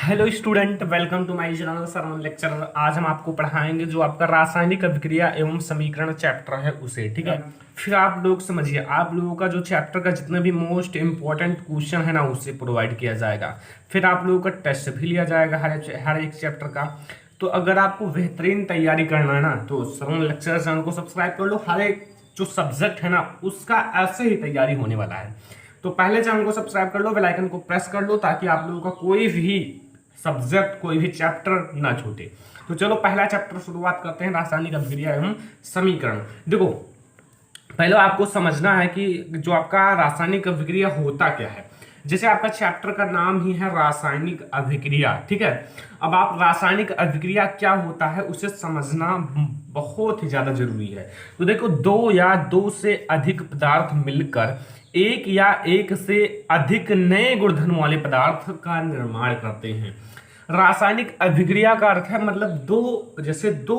Hello student, welcome to my channel Sarvan lecture. आज हम आपको पढ़ाएंगे जो आपका रासायनिक अभिक्रिया एवं समीकरण चैप्टर है उसे। ठीक है, फिर आप लोग समझिए, आप लोगों का जो चैप्टर का जितने भी मोस्ट इंपॉर्टेंट क्वेश्चन है ना उससे प्रोवाइड किया जाएगा। फिर आप लोगों का टेस्ट भी लिया जाएगा हर एक चैप्टर का। तो अगर आपको बेहतरीन तैयारी करना है ना तो सरवन लेक्चर चैनल को सब्सक्राइब कर लो। हर एक जो सब्जेक्ट है ना उसका ऐसे ही तैयारी होने वाला है। तो पहले चैनल को सब्सक्राइब कर लो, बेल आइकन को प्रेस कर लो ताकि आप लोगों का कोई भी सब्जेक्ट कोई भी चैप्टर ना छूटे। तो चलो पहला चैप्टर शुरुआत करते हैं, रासायनिक अभिक्रिया एवं समीकरण। देखो, पहले आपको समझना है कि जो आपका रासायनिक अभिक्रिया होता क्या है। जैसे आपका चैप्टर का नाम ही है रासायनिक अभिक्रिया, ठीक है। अब आप रासायनिक अभिक्रिया क्या होता है उसे समझना बहुत ही ज्यादा जरूरी है। तो देखो, दो या दो से अधिक पदार्थ मिलकर एक या एक से अधिक नए गुणधर्म वाले पदार्थ का निर्माण करते हैं। रासायनिक अभिक्रिया का अर्थ है मतलब दो, जैसे दो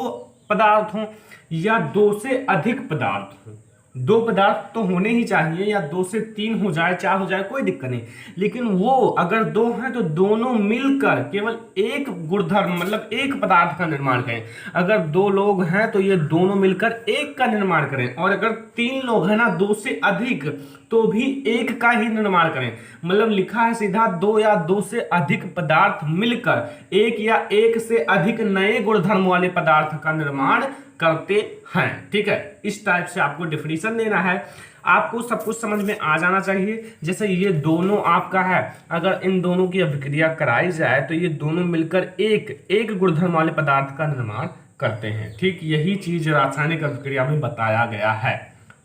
पदार्थ हों या दो से अधिक पदार्थ हों। दो पदार्थ तो होने ही चाहिए, या दो से तीन हो जाए, चार हो जाए, कोई दिक्कत नहीं। लेकिन वो अगर दो हैं तो दोनों मिलकर केवल एक गुणधर्म मतलब एक पदार्थ का निर्माण करें। अगर दो लोग हैं तो ये दोनों मिलकर एक का निर्माण करें, और अगर तीन लोग हैं ना, दो से अधिक, तो भी एक का ही निर्माण करें। मतलब लिखा है सीधा, दो या दो से अधिक पदार्थ मिलकर एक या एक से अधिक नए गुणधर्म वाले पदार्थ का निर्माण करते हैं। ठीक है, इस टाइप से आपको डिफिनीशन देना है। आपको सब कुछ समझ में आ जाना चाहिए। जैसे ये दोनों आपका है, अगर इन दोनों की अभिक्रिया कराई जाए तो ये दोनों मिलकर एक एक गुणधर्म वाले पदार्थ का निर्माण करते हैं। ठीक यही चीज रासायनिक अभिक्रिया में बताया गया है।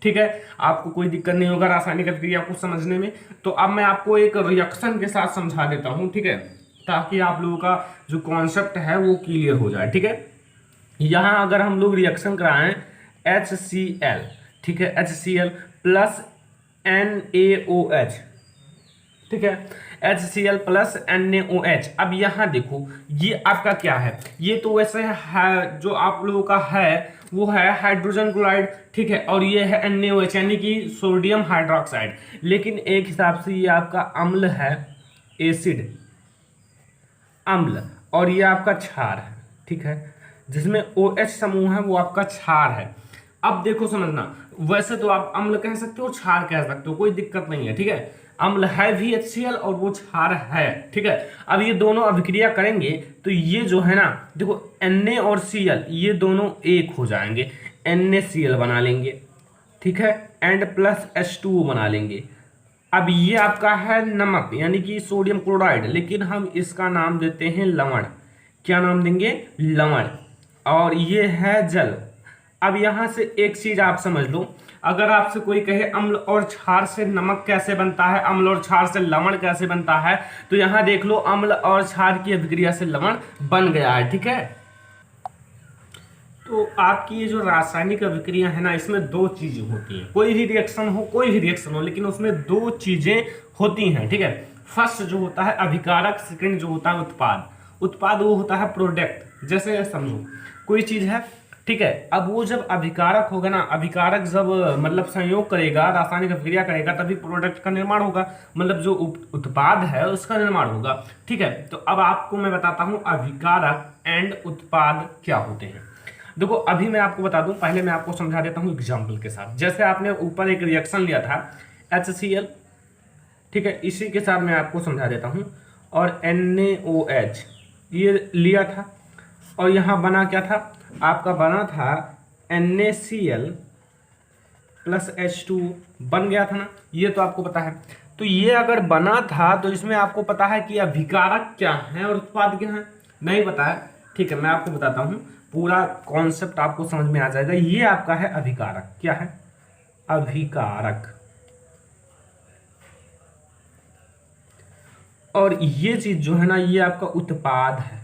ठीक है, आपको कोई दिक्कत नहीं होगा रासायनिक अभिक्रिया को समझने में। तो अब मैं आपको एक रिएक्शन के साथ समझा देता हूं, ठीक है, ताकि आप लोगों का जो कॉन्सेप्ट है वो क्लियर हो जाए। ठीक है, यहां अगर हम लोग रिएक्शन कराएं HCl, ठीक है, HCl प्लस NaOH, ठीक है, HCl प्लस NaOH। अब यहां देखो, ये आपका क्या है, ये तो वैसे है जो आप लोगों का है वो है हाइड्रोजन क्लोराइड, ठीक है, और ये है NaOH यानी कि सोडियम हाइड्रोक्साइड। लेकिन एक हिसाब से ये आपका अम्ल है, एसिड अम्ल, और ये आपका क्षार है, ठीक है, जिसमें OH समूह है वो आपका क्षार है। अब देखो समझना, वैसे तो आप अम्ल कह सकते हो, क्षार कह सकते हो, कोई दिक्कत नहीं है। ठीक है, अम्ल है भी HCl और वो क्षार है। ठीक है, अब ये दोनों अभिक्रिया करेंगे तो ये जो है ना, देखो Na और Cl ये दोनों एक हो जाएंगे, NaCl बना लेंगे, ठीक है, एंड प्लस H2O बना लेंगे। अब ये आपका है नमक यानी कि सोडियम क्लोराइड, लेकिन हम इसका नाम देते हैं लवण। क्या नाम देंगे? लवण। और ये है जल। अब यहां से एक चीज आप समझ लो, अगर आपसे कोई कहे अम्ल और क्षार से नमक कैसे बनता है, अम्ल और क्षार से लवण कैसे बनता है, तो यहां देख लो, अम्ल और क्षार की अभिक्रिया से लवण बन गया है। ठीक है, तो आपकी ये जो रासायनिक अभिक्रिया है ना, इसमें दो चीजें होती हैं। कोई भी रिएक्शन हो, लेकिन उसमें दो चीजें होती हैं। ठीक है, फर्स्ट जो होता है अभिकारक, सेकंड जो होता है उत्पाद। उत्पाद वो होता है प्रोडक्ट। जैसे समझो कोई चीज है, ठीक है, अब वो जब अभिकारक होगा ना, अभिकारक जब मतलब संयोग करेगा, रासायनिक अभिक्रिया करेगा, तभी प्रोडक्ट का निर्माण होगा, मतलब जो उत्पाद है उसका निर्माण होगा। ठीक है, तो अब आपको मैं बताता हूं अभिकारक एंड उत्पाद क्या होते हैं। देखो, अभी मैं आपको बता दूं, पहले मैं आपको समझा देता हूं एग्जाम्पल के साथ। जैसे आपने ऊपर एक रिएक्शन लिया था HCl, ठीक है, इसी के साथ मैं आपको समझा देता हूं, और NaOH ये लिया था, और यहां बना क्या था, आपका बना था NaCl प्लस H2 बन गया था ना, ये तो आपको पता है। तो ये अगर बना था तो इसमें आपको पता है कि अभिकारक क्या है और उत्पाद क्या है, नहीं पता है। ठीक है, मैं आपको बताता हूं, पूरा कॉन्सेप्ट आपको समझ में आ जाएगा। ये आपका है अभिकारक। क्या है? अभिकारक। और ये चीज जो है ना, ये आपका उत्पाद है।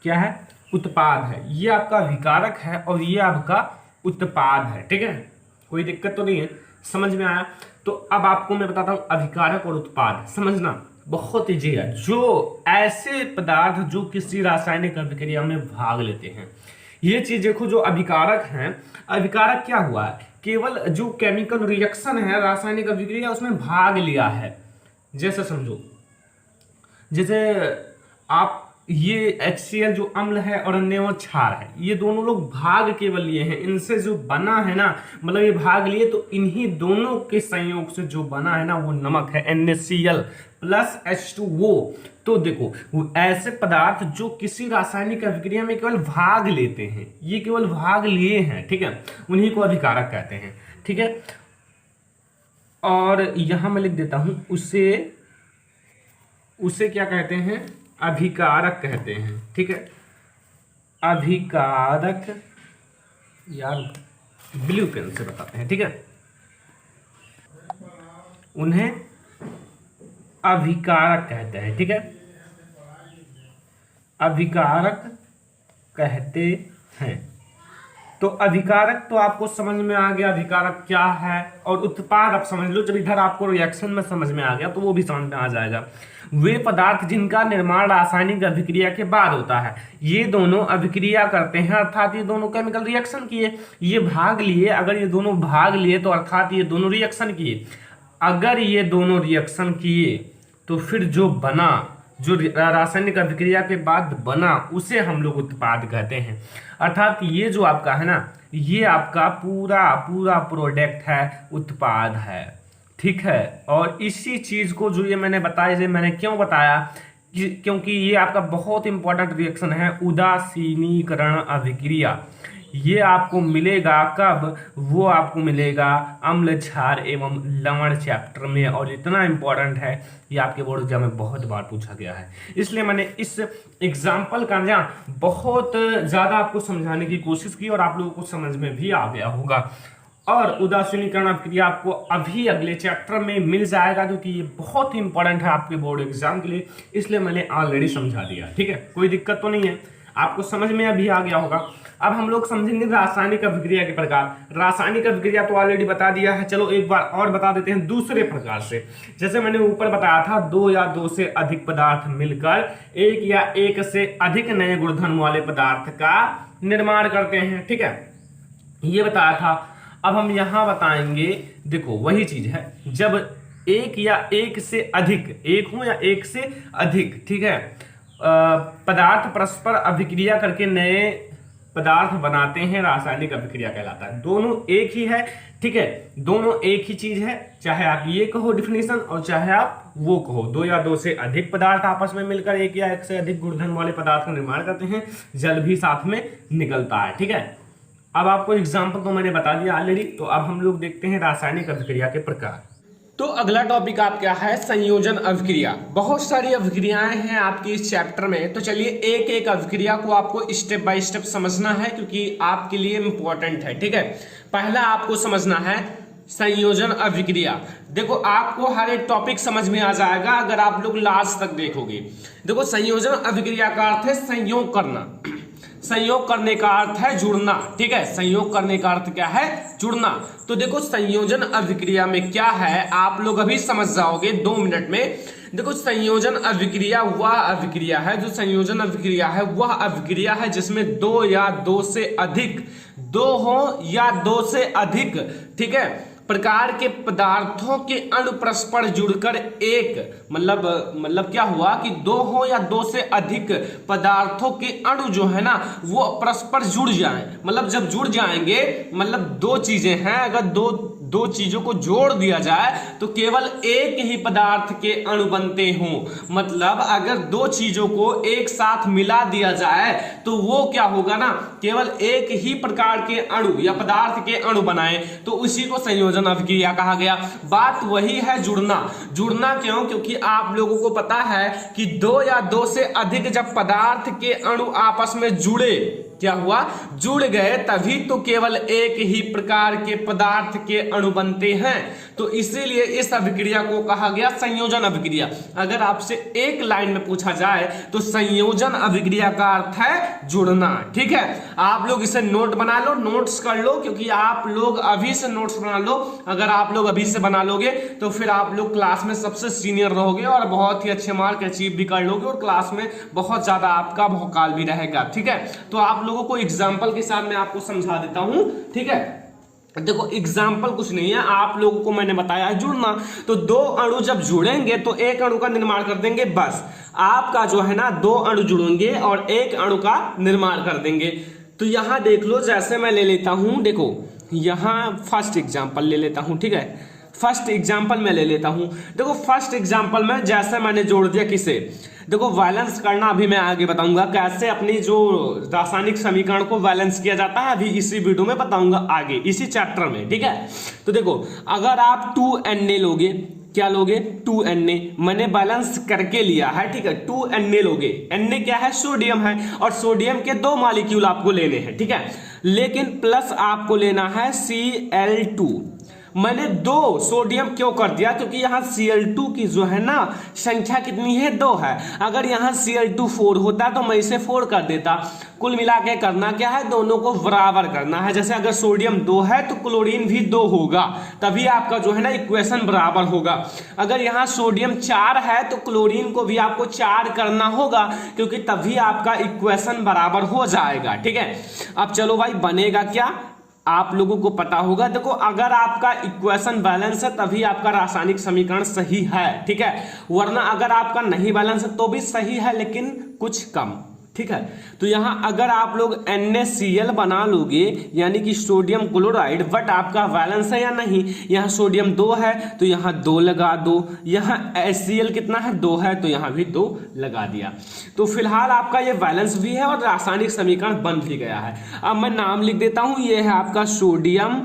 क्या है? उत्पाद है। ये आपका अभिकारक है और ये आपका उत्पाद है। ठीक है, कोई दिक्कत तो नहीं है, समझ में आया? तो अब आपको मैं बताता हूं अभिकारक और उत्पाद। समझना बहुत ईजी है। जो ऐसे पदार्थ जो किसी रासायनिक अभिक्रिया में भाग लेते हैं, ये चीज देखो, जो अभिकारक हैं, अभिकारक क्या हुआ है, केवल जो केमिकल रिएक्शन है, रासायनिक अभिक्रिया, उसमें भाग लिया है। जैसे समझो, जैसे आप ये HCl जो अम्ल है और अन्य वो क्षार है, ये दोनों लोग भाग केवल लिए हैं, इनसे जो बना है ना, मतलब ये भाग लिए, तो इन्हीं दोनों के संयोग से जो बना है ना वो नमक है NaCl प्लस H2O। तो देखो वो ऐसे पदार्थ जो किसी रासायनिक अभिक्रिया में केवल भाग लेते हैं, ये केवल भाग लिए हैं, ठीक है, उन्हीं को अभिकारक कहते हैं, ठीक है। और यहां मैं लिख देता हूं, उसे क्या कहते हैं, अभिकारक कहते हैं, ठीक है। अभिकारक, यार ब्लू पेन से बताते हैं, ठीक है, उन्हें अभिकारक कहते हैं, ठीक है, अभिकारक कहते हैं। तो अभिकारक तो आपको समझ में आ गया, अभिकारक क्या है, और उत्पाद आप समझ लो, जब इधर आपको रिएक्शन में समझ में आ गया तो वो भी समझ में आ जाएगा। वे पदार्थ जिनका निर्माण रासायनिक अभिक्रिया के बाद होता है, ये दोनों अभिक्रिया करते हैं, अर्थात ये दोनों केमिकल रिएक्शन किए, ये भाग लिए, अगर ये दोनों भाग लिए तो अर्थात ये दोनों रिएक्शन किए, अगर ये दोनों रिएक्शन किए तो फिर जो बना, जो रासायनिक अभिक्रिया के बाद बना, उसे हम लोग उत्पाद कहते हैं। अर्थात ये जो आपका है ना, ये आपका पूरा पूरा प्रोडक्ट है, उत्पाद है, ठीक है। और इसी चीज को जो ये मैंने बताया, ये मैंने क्यों बताया, क्योंकि ये आपका बहुत इंपॉर्टेंट रिएक्शन है, उदासीनीकरण अभिक्रिया। ये आपको मिलेगा कब, वो आपको मिलेगा अम्ल क्षार एवं लवण चैप्टर में, और इतना इंपॉर्टेंट है ये आपके बोर्ड एग्जाम में बहुत बार पूछा गया है, इसलिए मैंने इस एग्जाम्पल का ना बहुत ज्यादा आपको समझाने की कोशिश की, और आप लोगों को समझ में भी आ गया होगा। और उदासीनीकरण अभिक्रिया आपको अभी अगले चैप्टर में मिल जाएगा, क्योंकि ये बहुत ही इंपॉर्टेंट है आपके बोर्ड एग्जाम के लिए, इसलिए मैंने ऑलरेडी समझा दिया, ठीक है, कोई दिक्कत तो नहीं है, आपको समझ में अभी आ गया होगा। अब हम लोग समझेंगे रासायनिक अभिक्रिया के प्रकार। रासायनिक अभिक्रिया तो ऑलरेडी बता दिया है, चलो एक बार और बता देते हैं दूसरे प्रकार से। जैसे मैंने ऊपर बताया था, दो या दो से अधिक पदार्थ मिलकर एक या एक से अधिक नए गुणधर्म वाले पदार्थ का निर्माण करते हैं, ठीक है, ये बताया था। अब हम यहां बताएंगे, देखो वही चीज है, जब एक या एक से अधिक, एक हो या एक से अधिक, ठीक है, पदार्थ परस्पर अभिक्रिया करके नए पदार्थ बनाते हैं, रासायनिक अभिक्रिया कहलाता है। दोनों एक ही है, ठीक है, दोनों एक ही चीज है, चाहे आप ये कहो डिफिनेशन और चाहे आप वो कहो। दो या दो से अधिक पदार्थ आपस में मिलकर एक या एक से अधिक गुणधर्म वाले पदार्थ का निर्माण करते हैं, जल भी साथ में निकलता है, ठीक है। अब आपको एग्जाम्पल तो मैंने बता दिया ऑलरेडी, तो अब हम लोग देखते हैं रासायनिक अभिक्रिया के प्रकार। तो अगला टॉपिक आपका है संयोजन अभिक्रिया। बहुत सारी अभिक्रियाएं हैं आपकी इस चैप्टर में, तो चलिए एक एक अभिक्रिया को आपको स्टेप बाय स्टेप समझना है, क्योंकि आपके लिए इंपॉर्टेंट है, ठीक है। पहला आपको समझना है संयोजन अभिक्रिया। देखो आपको हर एक टॉपिक समझ में आ जाएगा अगर आप लोग लास्ट तक देखोगे। देखो संयोजन अभिक्रिया का अर्थ है संयोग करना, संयोग करने का अर्थ है जुड़ना, ठीक है, संयोग करने का अर्थ क्या है, जुड़ना। तो देखो संयोजन अभिक्रिया में क्या है आप लोग अभी समझ जाओगे 2 मिनट में। देखो संयोजन अभिक्रिया वह अभिक्रिया है, जो संयोजन अभिक्रिया है वह अभिक्रिया है जिसमें दो या दो से अधिक, दो हो या दो से अधिक, ठीक है, प्रकार के पदार्थों के अणु परस्पर जुड़कर एक, मतलब क्या हुआ कि दो हो या दो से अधिक पदार्थों के अणु जो है ना वो परस्पर जुड़ जाएं। मतलब जब जुड़ जाएंगे, मतलब दो चीजें हैं, अगर दो चीजों को जोड़ दिया जाए तो केवल एक ही पदार्थ के अणु बनते हों। मतलब अगर दो चीजों को एक साथ मिला दिया जाए तो वो क्या होगा ना, केवल एक ही प्रकार के अणु या पदार्थ के अणु बनाए, तो उसी को संयोजन अभिक्रिया कहा गया। बात वही है जुड़ना। जुड़ना क्यों? क्योंकि आप लोगों को पता है कि दो या दो से अधिक जब पदार्थ के अणु आपस में जुड़े, क्या हुआ, जुड़ गए, तभी तो केवल एक ही प्रकार के पदार्थ के अणु बनते हैं। तो इसीलिए इस अभिक्रिया को कहा गया संयोजन अभिक्रिया। अगर आपसे एक लाइन में पूछा जाए तो संयोजन अभिक्रिया का अर्थ है जुड़ना, ठीक है। आप लोग इसे नोट बना लो, नोट्स कर लो, क्योंकि आप लोग अभी से नोट्स बना लो। अगर आप लोग अभी से बना लोगे तो फिर आप लोग क्लास में सबसे सीनियर रहोगे और बहुत ही अच्छे मार्क अचीव भी कर लोगे और क्लास में बहुत ज्यादा आपका भौकाल भी रहेगा, ठीक है। तो आप लोगों को एग्जाम्पल के साथ मैं आपको समझा देता हूं, ठीक है। देखो एग्जाम्पल कुछ नहीं है, आप लोगों को मैंने बताया है जुड़ना। तो दो अणु जब जुड़ेंगे तो एक अणु का निर्माण कर देंगे, बस। आपका जो है ना 2 अणु जुड़ेंगे और एक अणु का निर्माण कर देंगे। तो यहां देख लो, जैसे मैं ले लेता हूं, देखो यहां फर्स्ट एग्जांपल ले लेता हूं, ठीक है, फर्स्ट एग्जांपल में ले लेता हूं। देखो फर्स्ट एग्जांपल में जैसे मैंने जोड़ दिया किसे, देखो बैलेंस करना अभी मैं आगे बताऊंगा कैसे अपनी जो रासायनिक समीकरण को बैलेंस किया जाता है, अभी इसी वीडियो में बताऊंगा आगे इसी चैप्टर में, ठीक है। तो देखो अगर आप 2Na लोगे, क्या लोगे 2Na, मैंने बैलेंस करके लिया है, ठीक है, 2Na लोगे, Na क्या है सोडियम है, और सोडियम के 2 मॉलिक्यूल आपको लेने हैं, ठीक है, लेकिन प्लस आपको लेना है Cl2। मैंने 2 सोडियम क्यों कर दिया, क्योंकि यहां Cl2 की जो है ना संख्या कितनी है 2 है, अगर यहां Cl2 4 होता तो मैं इसे 4 कर देता। कुल मिला के करना क्या है, दोनों को बराबर करना है। जैसे अगर सोडियम 2 है तो क्लोरीन भी 2 होगा, तभी आपका जो है ना इक्वेशन बराबर होगा। अगर यहां सोडियम 4 है तो क्लोरीन को भी आपको 4 करना होगा, क्योंकि तभी आपका इक्वेशन बराबर हो जाएगा, ठीक है। अब चलो भाई बनेगा क्या, आप लोगों को पता होगा। देखो अगर आपका इक्वेशन बैलेंस है तभी आपका रासायनिक समीकरण सही है, ठीक है, वरना अगर आपका नहीं बैलेंस है तो भी सही है लेकिन कुछ कम, ठीक है। तो यहां अगर आप लोग NaCl बना लोगे यानी कि सोडियम क्लोराइड, बट आपका बैलेंस है या नहीं, यहां सोडियम 2 है तो यहां 2 लगा दो, यहां HCl कितना है 2 है तो यहां भी 2 लगा दिया। तो फिलहाल आपका ये बैलेंस भी है और रासायनिक समीकरण बन भी गया है। अब मैं नाम लिख देता हूं, ये है आपका सोडियम,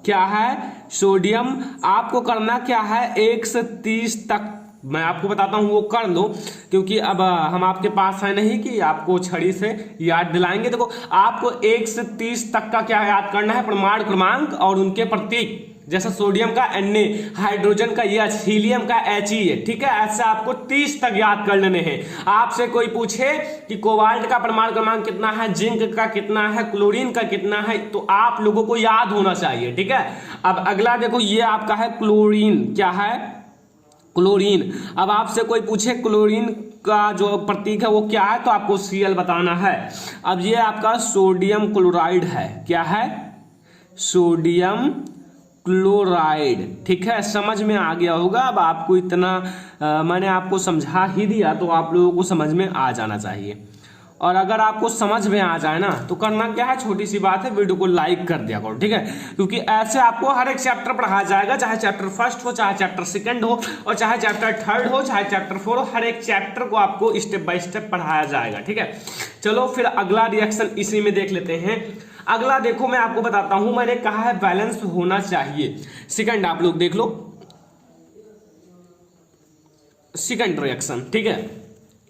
क्या है सोडियम। आपको करना क्या है 1 से 30 तक मैं आपको बताता हूं, वो कर लो, क्योंकि अब हम आपके पास है नहीं कि आपको छड़ी से याद दिलाएंगे। देखो आपको 1 से 30 तक का क्या याद करना है, परमाणु क्रमांक और उनके प्रतीक। जैसे सोडियम का Na, हाइड्रोजन का H, हीलियम का He है, ठीक है, ऐसे आपको 30 तक याद कर लेने हैं। आपसे कोई पूछे कि कोबाल्ट का परमाणु क्रमांक कितना है, जिंक का कितना है, क्लोरीन का कितना है, तो आप लोगों को याद होना चाहिए, ठीक है। अब अगला देखो ये आपका है क्लोरीन, क्या है क्लोरीन। अब आपसे कोई पूछे क्लोरीन का जो प्रतीक है वो क्या है, तो आपको Cl बताना है। अब ये आपका सोडियम क्लोराइड है, क्या है सोडियम क्लोराइड, ठीक है, समझ में आ गया होगा। अब आपको इतना मैंने आपको समझा ही दिया तो आप लोगों को समझ में आ जाना चाहिए। और अगर आपको समझ में आ जाए ना तो करना क्या है, छोटी सी बात है, वीडियो को लाइक कर दिया करो, ठीक है, क्योंकि ऐसे आपको हर एक चैप्टर पढ़ाया जाएगा, चाहे चैप्टर फर्स्ट हो, चाहे चैप्टर सेकंड हो, और चाहे चैप्टर थर्ड हो, चाहे चैप्टर 4 हो, हर एक चैप्टर को आपको स्टेप बाय स्टेप पढ़ाया जाएगा, ठीक है। चलो फिर अगला रिएक्शन इसी में देख लेते हैं। अगला देखो मैं आपको बताता हूं, मैंने कहा है बैलेंस होना चाहिए। सेकंड आप लोग देख लो, सेकंड रिएक्शन, ठीक है,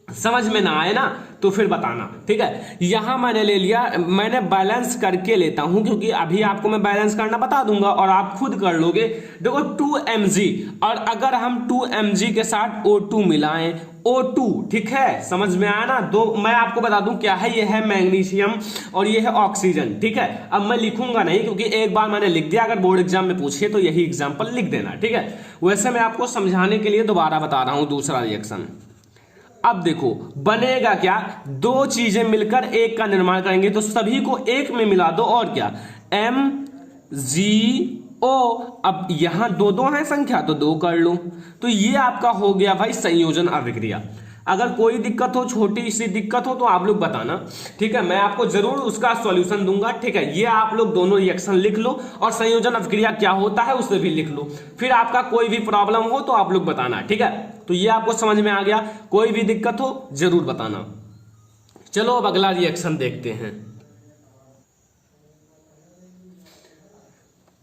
समझ में ना आए ना तो फिर बताना, ठीक है। यहां मैंने ले लिया, मैंने बैलेंस करके लेता हूं क्योंकि अभी आपको मैं बैलेंस करना बता दूंगा और आप खुद कर लोगे। देखो 2Mg, और अगर हम 2Mg के साथ O2 मिलाएं, O2, ठीक है, समझ में आया ना। दो मैं आपको बता दूं क्या है, ये है मैग्नीशियम और ये है ऑक्सीजन, ठीक है। अब मैं लिखूंगा नहीं क्योंकि एक बार मैंने लिख दिया, अगर बोर्ड एग्जाम में पूछे तो यही एग्जाम्पल लिख देना, ठीक है। वैसे मैं आपको समझाने के लिए दोबारा बता रहा हूं दूसरा रिएक्शन। अब देखो बनेगा क्या, 2 चीजें मिलकर एक का निर्माण करेंगे, तो सभी को एक में मिला दो और क्या MgO। अब यहां 2 है संख्या तो 2 कर लो, तो ये आपका हो गया भाई संयोजन अभिक्रिया। अगर कोई दिक्कत हो, छोटी सी दिक्कत हो तो आप लोग बताना, ठीक है, मैं आपको जरूर उसका सॉल्यूशन दूंगा, ठीक है। ये आप लोग दोनों रिएक्शन लिख लो और संयोजन अभिक्रिया क्या होता है उसे भी लिख लो, फिर आपका कोई भी प्रॉब्लम हो तो आप लोग बताना, ठीक है। तो ये आपको समझ में आ गया, कोई भी दिक्कत हो जरूर बताना। चलो अब अगला रिएक्शन देखते हैं।